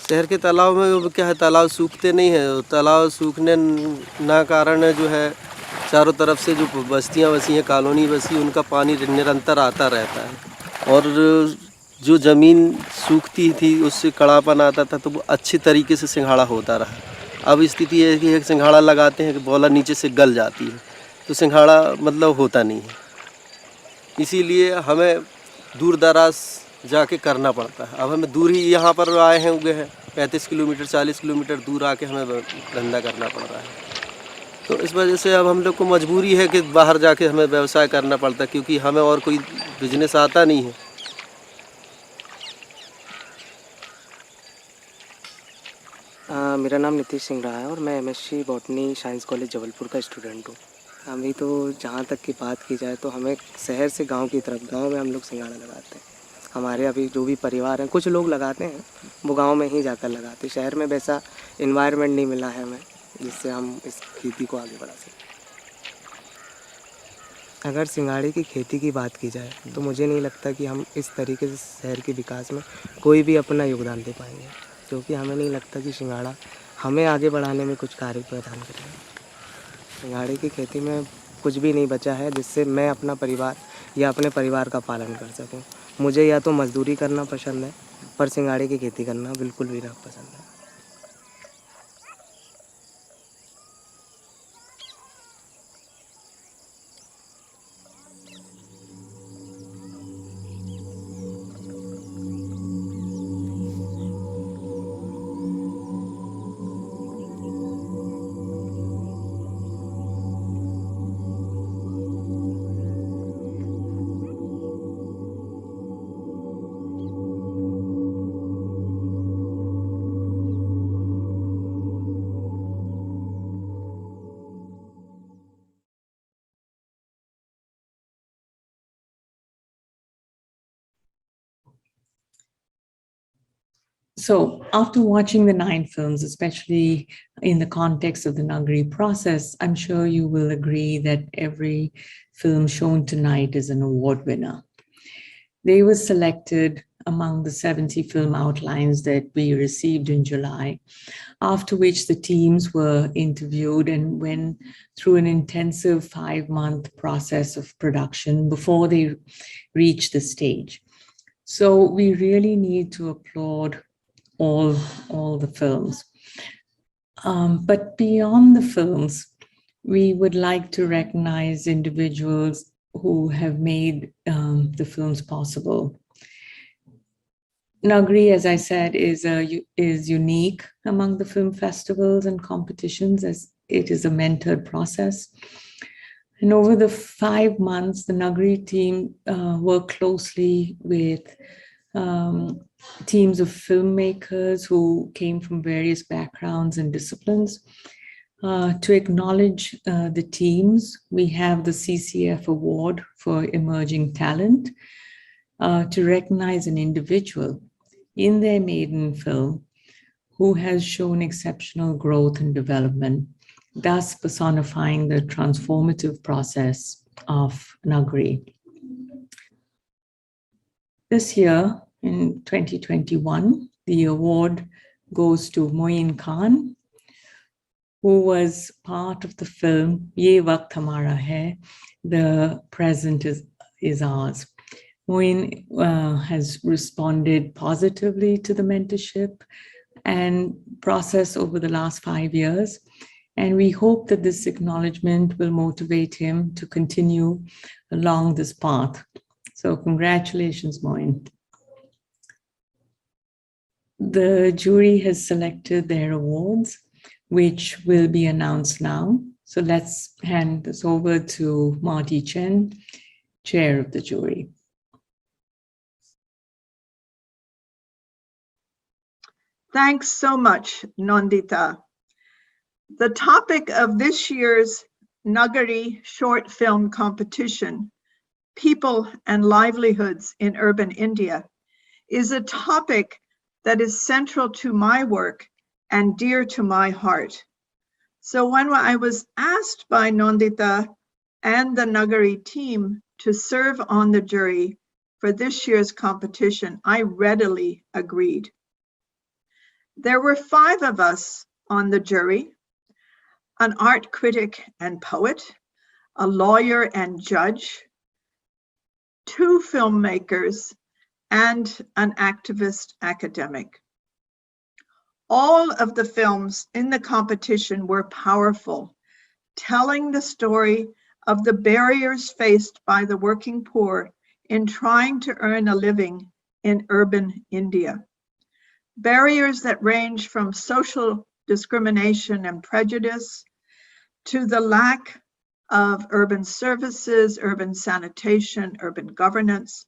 शहर के तालाब में क्या है, तालाब सूखते नहीं है। तालाब सूखने ना कारण जो है चारों तरफ से जो बस्तियां बसी हैं, कॉलोनी बसी, उनका पानी निरंतर आता रहता है और जो ज़मीन सूखती थी उससे कड़ापन आता था तो वो अच्छी तरीके से सिंघाड़ा होता रहा। अब स्थिति है कि एक सिंघाड़ा लगाते हैं कि बौला नीचे से गल जाती है तो सिंघाड़ा मतलब होता नहीं है। इसीलिए हमें दूर दराज जाके करना पड़ता है। अब हमें दूर ही यहाँ पर आए हैं, उगे हैं 35 किलोमीटर 40 किलोमीटर दूर आके हमें धंधा करना पड़ रहा है। तो इस वजह से अब हम लोग को मजबूरी है कि बाहर जाके हमें व्यवसाय करना पड़ता है, क्योंकि हमें और कोई बिजनेस आता नहीं है। मेरा नाम नीतीश सिंह रहा है और मैं MSc botany science college Jabalpur का स्टूडेंट हूँ। अभी तो जहाँ तक की बात की जाए तो हमें शहर से गांव की तरफ, गांव में हम लोग सिंघाड़ा लगाते हैं। हमारे अभी जो भी परिवार हैं, कुछ लोग लगाते हैं, वो गांव में ही जाकर लगाते हैं। शहर में वैसा इन्वायरमेंट नहीं मिला है हमें जिससे हम इस खेती को आगे बढ़ा सकें। अगर सिंघाड़े की खेती की बात की जाए तो मुझे नहीं लगता कि हम इस तरीके से शहर के विकास में कोई भी अपना योगदान दे पाएंगे, क्योंकि हमें नहीं लगता कि सिंघाड़ा हमें आगे बढ़ाने में कुछ कार्य प्रदान करेगा। सिंघाड़े की खेती में कुछ भी नहीं बचा है जिससे मैं अपना परिवार या अपने परिवार का पालन कर सकूं। मुझे या तो मजदूरी करना पसंद है, पर सिंघाड़े की खेती करना बिल्कुल भी ना पसंद है। So, after watching the 9 films, especially in the context of the Nagari process, I'm sure you will agree that every film shown tonight is an award winner. They were selected among the 70 film outlines that we received in July, after which the teams were interviewed and went through an intensive 5-month process of production before they reached the stage. So we really need to applaud all the films. But beyond the films, we would like to recognize individuals who have made the films possible. Nagri, as I said, is unique among the film festivals and competitions, as it is a mentored process. And over the 5 months, the Nagri team worked closely with teams of filmmakers who came from various backgrounds and disciplines. To acknowledge the teams, we have the CCF Award for Emerging Talent to recognize an individual in their maiden film who has shown exceptional growth and development, thus personifying the transformative process of Nagri. This year, in 2021, the award goes to Moin Khan, who was part of the film Ye Waqt Hamara Hai, The Present is Ours. Moin has responded positively to the mentorship and process over the last 5 years. And we hope that this acknowledgement will motivate him to continue along this path. So congratulations, Moin. The jury has selected their awards, which will be announced now. So let's hand this over to Marty Chen, chair of the jury. Thanks so much, Nandita. The topic of this year's Nagari short film competition, People and Livelihoods in Urban India, is a topic that is central to my work and dear to my heart. So when I was asked by Nandita and the Nagari team to serve on the jury for this year's competition, I readily agreed. There were 5 of us on the jury: an art critic and poet, a lawyer and judge, 2 filmmakers, and an activist academic. All of the films in the competition were powerful, telling the story of the barriers faced by the working poor in trying to earn a living in urban India. Barriers that range from social discrimination and prejudice to the lack of urban services, urban sanitation, urban governance,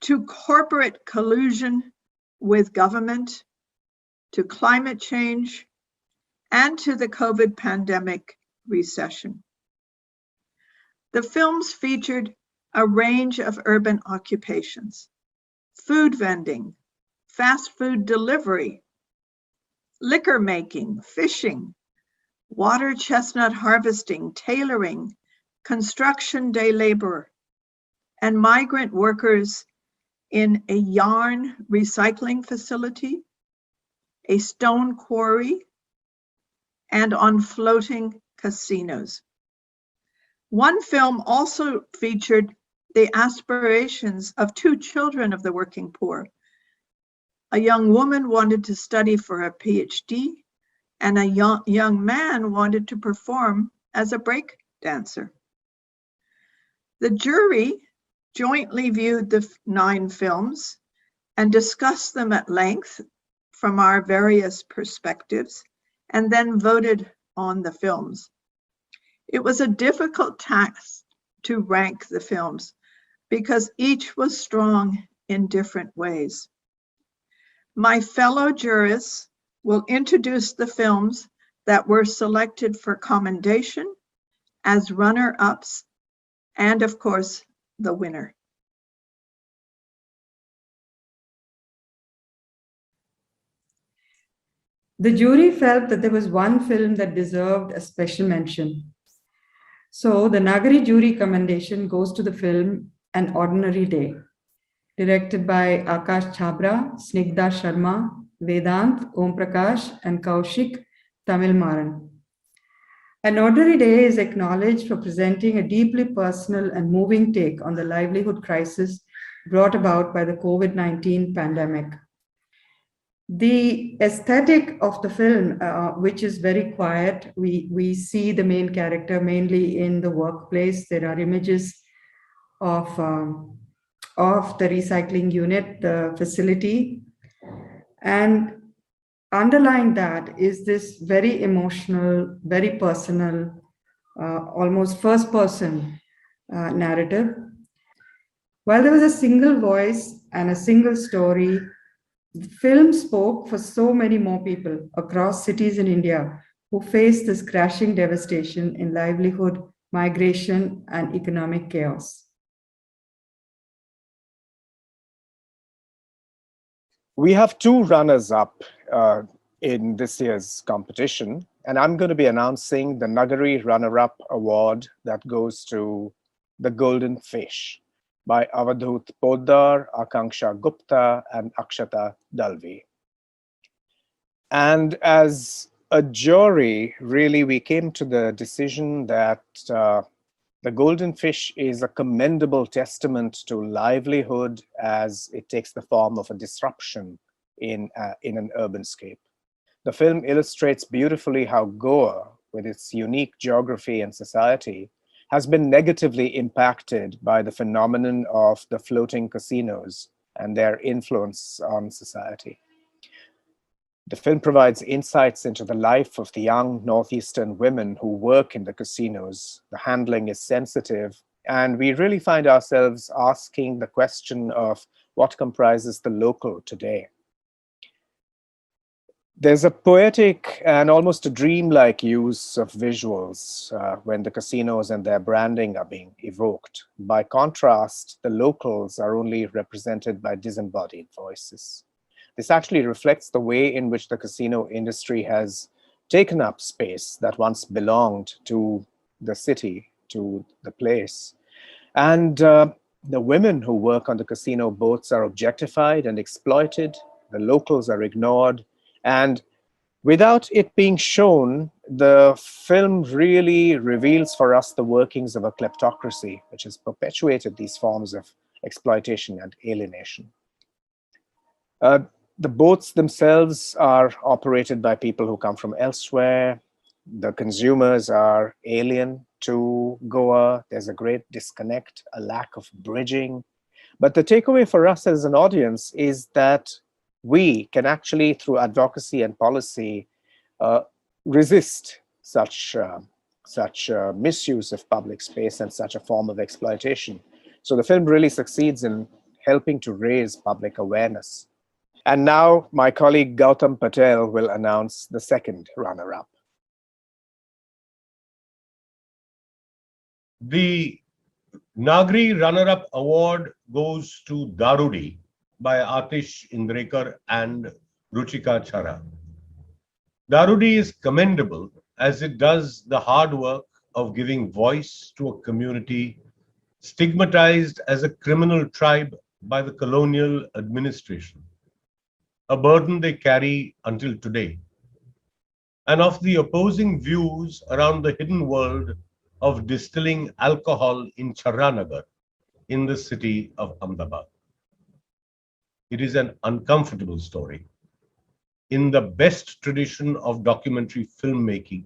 to corporate collusion with government, to climate change, and to the COVID pandemic recession. The films featured a range of urban occupations: food vending, fast food delivery, liquor making, fishing, water chestnut harvesting, tailoring, construction day labor, and migrant workers in a yarn recycling facility, a stone quarry, and on floating casinos. One film also featured the aspirations of two children of the working poor. A young woman wanted to study for a PhD, and a young man wanted to perform as a break dancer. The jury jointly viewed the 9 films and discussed them at length from our various perspectives, and then voted on the films. It was a difficult task to rank the films because each was strong in different ways. My fellow jurists will introduce the films that were selected for commendation as runner-ups, and of course, the winner. The jury felt that there was one film that deserved a special mention. So the Nagari jury commendation goes to the film An Ordinary Day, directed by Akash Chabra, Snigdha Sharma, Vedant, Om Prakash, and Kaushik Tamil Maran. An Ordinary Day is acknowledged for presenting a deeply personal and moving take on the livelihood crisis brought about by the COVID-19 pandemic. The aesthetic of the film, which is very quiet, we see the main character mainly in the workplace. There are images of the recycling unit, the facility, and underlying that is this very emotional, very personal, almost first-person narrative. While there was a single voice and a single story, the film spoke for so many more people across cities in India who face this crashing devastation in livelihood, migration, and economic chaos. We have 2 runners-up in this year's competition, and I'm going to be announcing the Nagari runner-up award that goes to The Golden Fish by Avadhut Poddar, Akanksha Gupta, and Akshata Dalvi. And as a jury, really, we came to the decision that The Golden Fish is a commendable testament to livelihood as it takes the form of a disruption in an urbanscape. The film illustrates beautifully how Goa, with its unique geography and society, has been negatively impacted by the phenomenon of the floating casinos and their influence on society. The film provides insights into the life of the young Northeastern women who work in the casinos. The handling is sensitive, and we really find ourselves asking the question of what comprises the local today. There's a poetic and almost a dreamlike use of visuals when the casinos and their branding are being evoked. By contrast, the locals are only represented by disembodied voices. This actually reflects the way in which the casino industry has taken up space that once belonged to the city, to the place. And the women who work on the casino boats are objectified and exploited. The locals are ignored. And without it being shown, the film really reveals for us the workings of a kleptocracy, which has perpetuated these forms of exploitation and alienation. The boats themselves are operated by people who come from elsewhere. The consumers are alien to Goa. There's a great disconnect, a lack of bridging. But the takeaway for us as an audience is that we can actually, through advocacy and policy, resist such misuse of public space and such a form of exploitation. So the film really succeeds in helping to raise public awareness. And now my colleague Gautam Patel will announce the second runner-up. The Nagri runner-up award goes to Darudi by Atish Indrekar and Ruchika Chara. Darudi is commendable as it does the hard work of giving voice to a community stigmatized as a criminal tribe by the colonial administration, a burden they carry until today, and of the opposing views around the hidden world of distilling alcohol in Charranagar in the city of Ahmedabad. It is an uncomfortable story. In the best tradition of documentary filmmaking,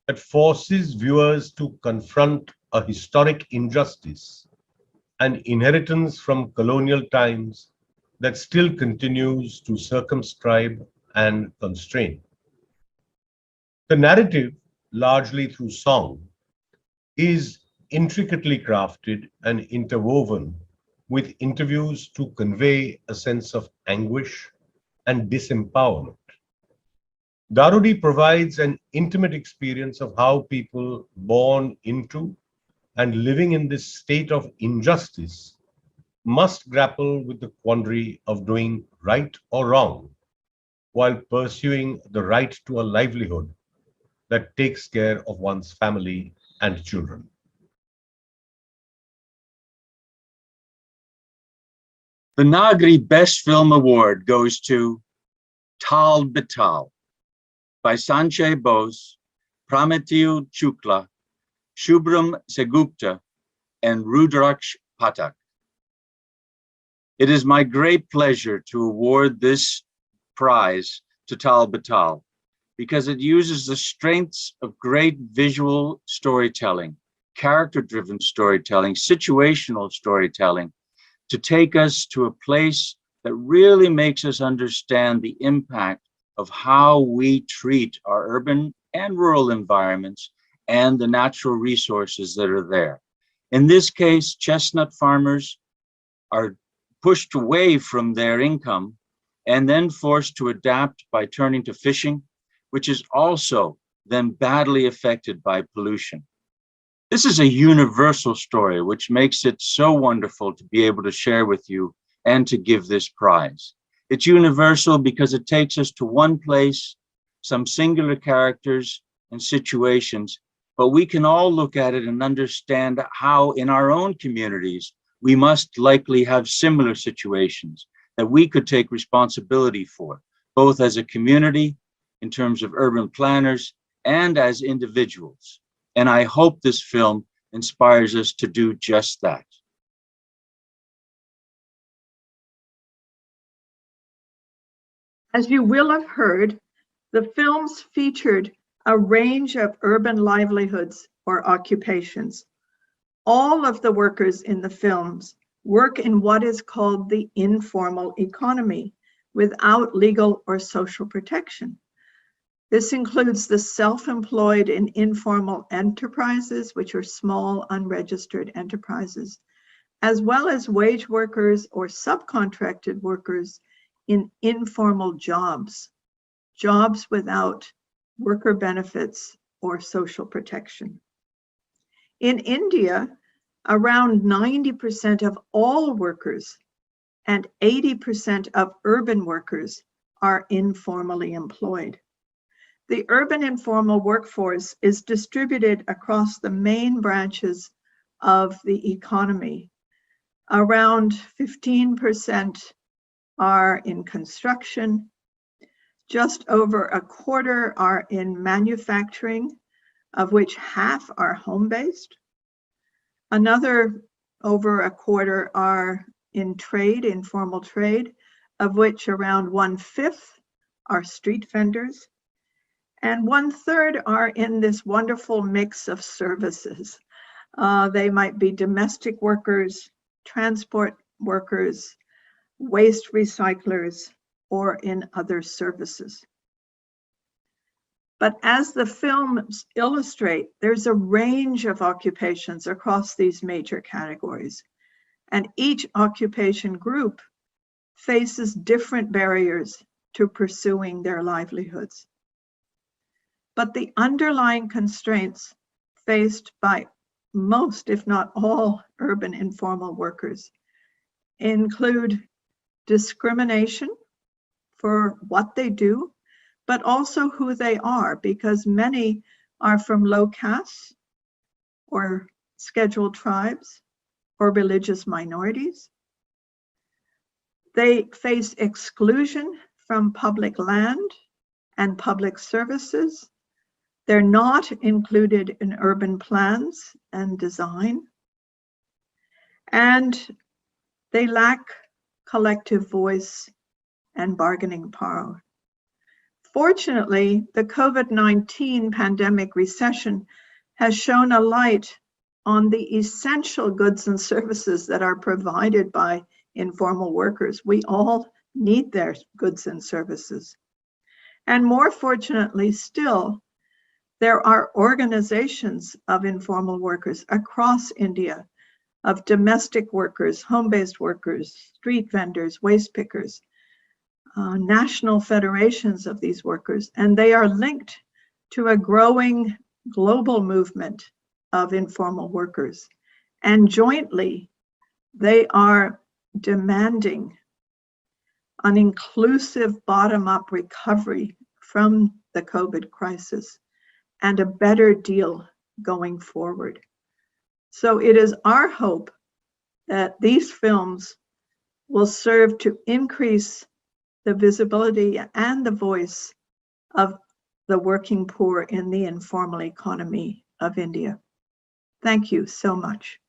that forces viewers to confront a historic injustice, an inheritance from colonial times that still continues to circumscribe and constrain. The narrative, largely through song, is intricately crafted and interwoven with interviews to convey a sense of anguish and disempowerment. Darudi provides an intimate experience of how people born into and living in this state of injustice must grapple with the quandary of doing right or wrong while pursuing the right to a livelihood that takes care of one's family and children. The Nagri Best Film Award goes to Tal Bital by Sanjay Bose, Prametil Chukla, Shubhram Segupta, and Rudraksh Patak. It is my great pleasure to award this prize to Tal Bital because it uses the strengths of great visual storytelling, character-driven storytelling, situational storytelling, to take us to a place that really makes us understand the impact of how we treat our urban and rural environments and the natural resources that are there. In this case, chestnut farmers are pushed away from their income and then forced to adapt by turning to fishing, which is also then badly affected by pollution. This is a universal story, which makes it so wonderful to be able to share with you and to give this prize. It's universal because it takes us to one place, some singular characters and situations, but we can all look at it and understand how in our own communities, we must likely have similar situations that we could take responsibility for, both as a community, in terms of urban planners, and as individuals. And I hope this film inspires us to do just that. As you will have heard, the films featured a range of urban livelihoods or occupations. All of the workers in the films work in what is called the informal economy without legal or social protection. This includes the self-employed and informal enterprises, which are small, unregistered enterprises, as well as wage workers or subcontracted workers in informal jobs, jobs without worker benefits or social protection. In India, around 90% of all workers and 80% of urban workers are informally employed. The urban informal workforce is distributed across the main branches of the economy. Around 15% are in construction, just over a quarter are in manufacturing, of which half are home-based. Another over a quarter are in trade, informal trade, of which around 1/5 are street vendors. And 1/3 are in this wonderful mix of services. They might be domestic workers, transport workers, waste recyclers, or in other services. But as the films illustrate, there's a range of occupations across these major categories. And each occupation group faces different barriers to pursuing their livelihoods. But the underlying constraints faced by most, if not all, urban informal workers include discrimination for what they do, but also who they are, because many are from low castes or scheduled tribes or religious minorities. They face exclusion from public land and public services. They're not included in urban plans and design. And they lack collective voice and bargaining power. Fortunately, the COVID-19 pandemic recession has shown a light on the essential goods and services that are provided by informal workers. We all need their goods and services. And more fortunately still, there are organizations of informal workers across India, of domestic workers, home-based workers, street vendors, waste pickers, national federations of these workers, and they are linked to a growing global movement of informal workers. And jointly, they are demanding an inclusive bottom-up recovery from the COVID crisis and a better deal going forward. So it is our hope that these films will serve to increase the visibility and the voice of the working poor in the informal economy of India. Thank you so much.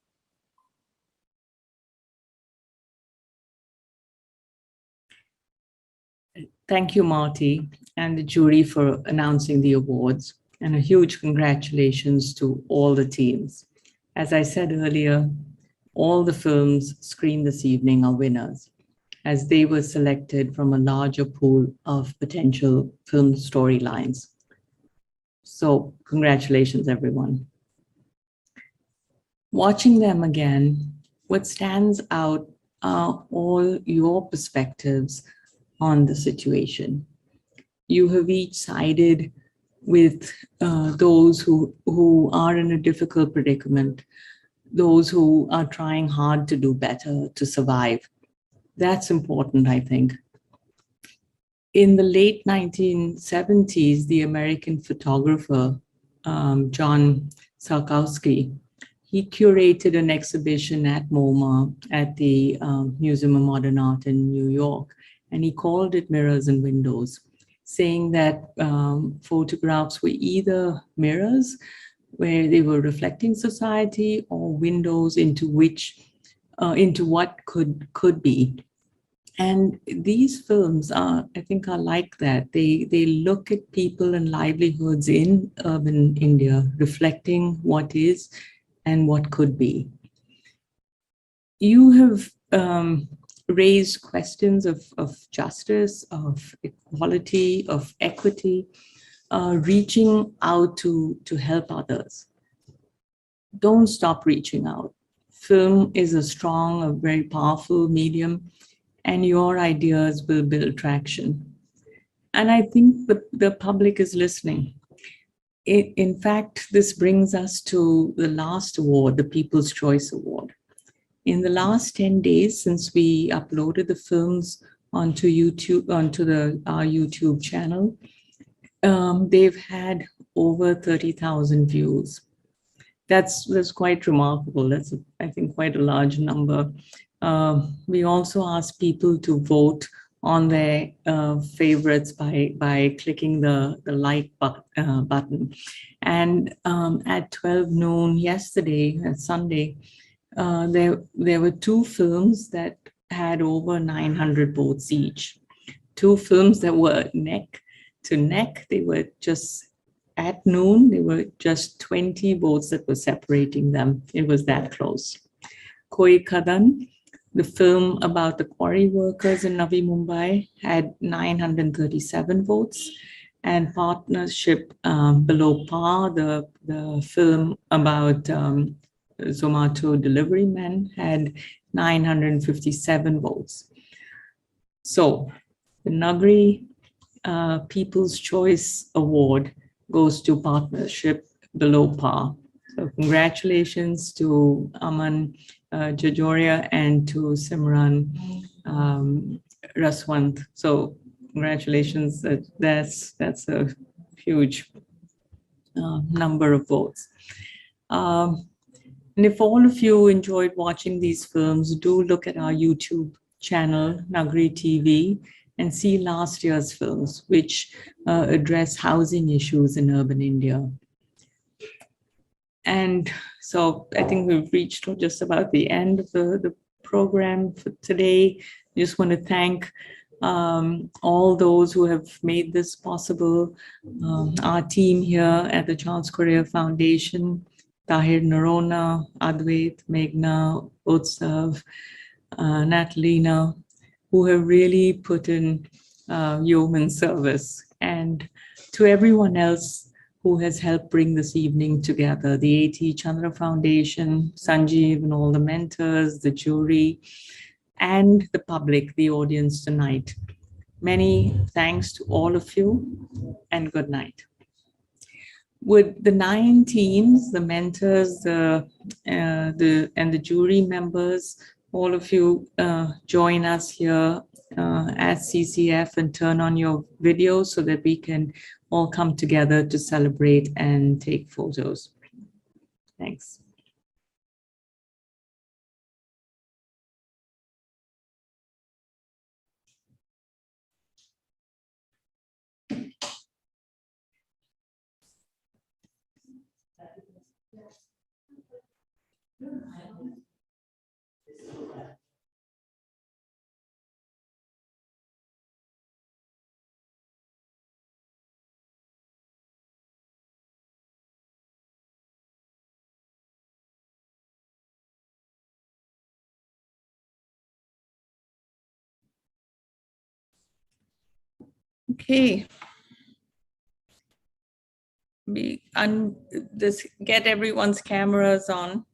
Thank you, Marty, and the jury for announcing the awards, and a huge congratulations to all the teams. As I said earlier, all the films screened this evening are winners, as they were selected from a larger pool of potential film storylines. So congratulations, everyone. Watching them again, what stands out are all your perspectives on the situation. You have each sided with those who are in a difficult predicament, those who are trying hard to do better, to survive. That's important, I think. In the late 1970s, the American photographer, John Sarkowski, he curated an exhibition at MoMA at the Museum of Modern Art in New York, and he called it Mirrors and Windows, saying that photographs were either mirrors where they were reflecting society, or windows into what could be. And these films are, I think, are like that. They look at people and livelihoods in urban India, reflecting what is and what could be. You have raised questions of justice, of equality, of equity, reaching out to help others. Don't stop reaching out. Film is a strong, a very powerful medium, and your ideas will build traction. And I think the public is listening. In fact, this brings us to the last award, the People's Choice Award. In the last 10 days since we uploaded the films onto YouTube, our YouTube channel, they've had over 30,000 views. That's quite remarkable. That's, I think, quite a large number. We also asked people to vote on their favorites by clicking the like button. And at 12 noon yesterday, Sunday, there were two films that had over 900 votes each. Two films that were neck to neck. They were just at noon, there were just 20 votes that were separating them. It was that close. Koi Karan, the film about the quarry workers in Navi Mumbai, had 937 votes. And Partnership Below Par, the film about Zomato delivery men, had 957 votes. So the Nagri People's Choice Award goes to Partnership Below Par. So congratulations to Aman Jajoria and to Simran Raswant. So congratulations. That's a huge number of votes. And if all of you enjoyed watching these films, do look at our YouTube channel, Nagri TV, and see last year's films, which address housing issues in urban India. And so I think we've reached just about the end of the program for today. I just want to thank all those who have made this possible. Our team here at the Charles Correa Foundation, Tahir Narona, Advait, Meghna, Utsav, Natalina, who have really put in yeoman service. And to everyone else who has helped bring this evening together, the A.T. Chandra Foundation, Sanjeev and all the mentors, the jury, and the public, the audience tonight. Many thanks to all of you, and good night. With the 9 teams, the mentors, and the jury members, all of you join us here at CCF and turn on your videos so that we can all come together to celebrate and take photos. Thanks. Okay. Just get everyone's cameras on.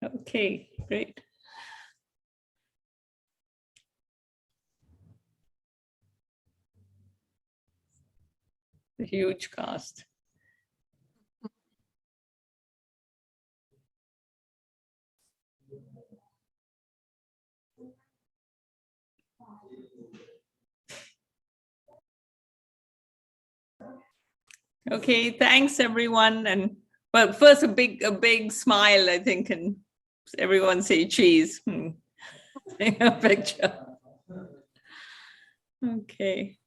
Okay, great. A huge cast. Okay, thanks everyone. And well, first a big smile, I think, and everyone say cheese. Take a picture. Okay.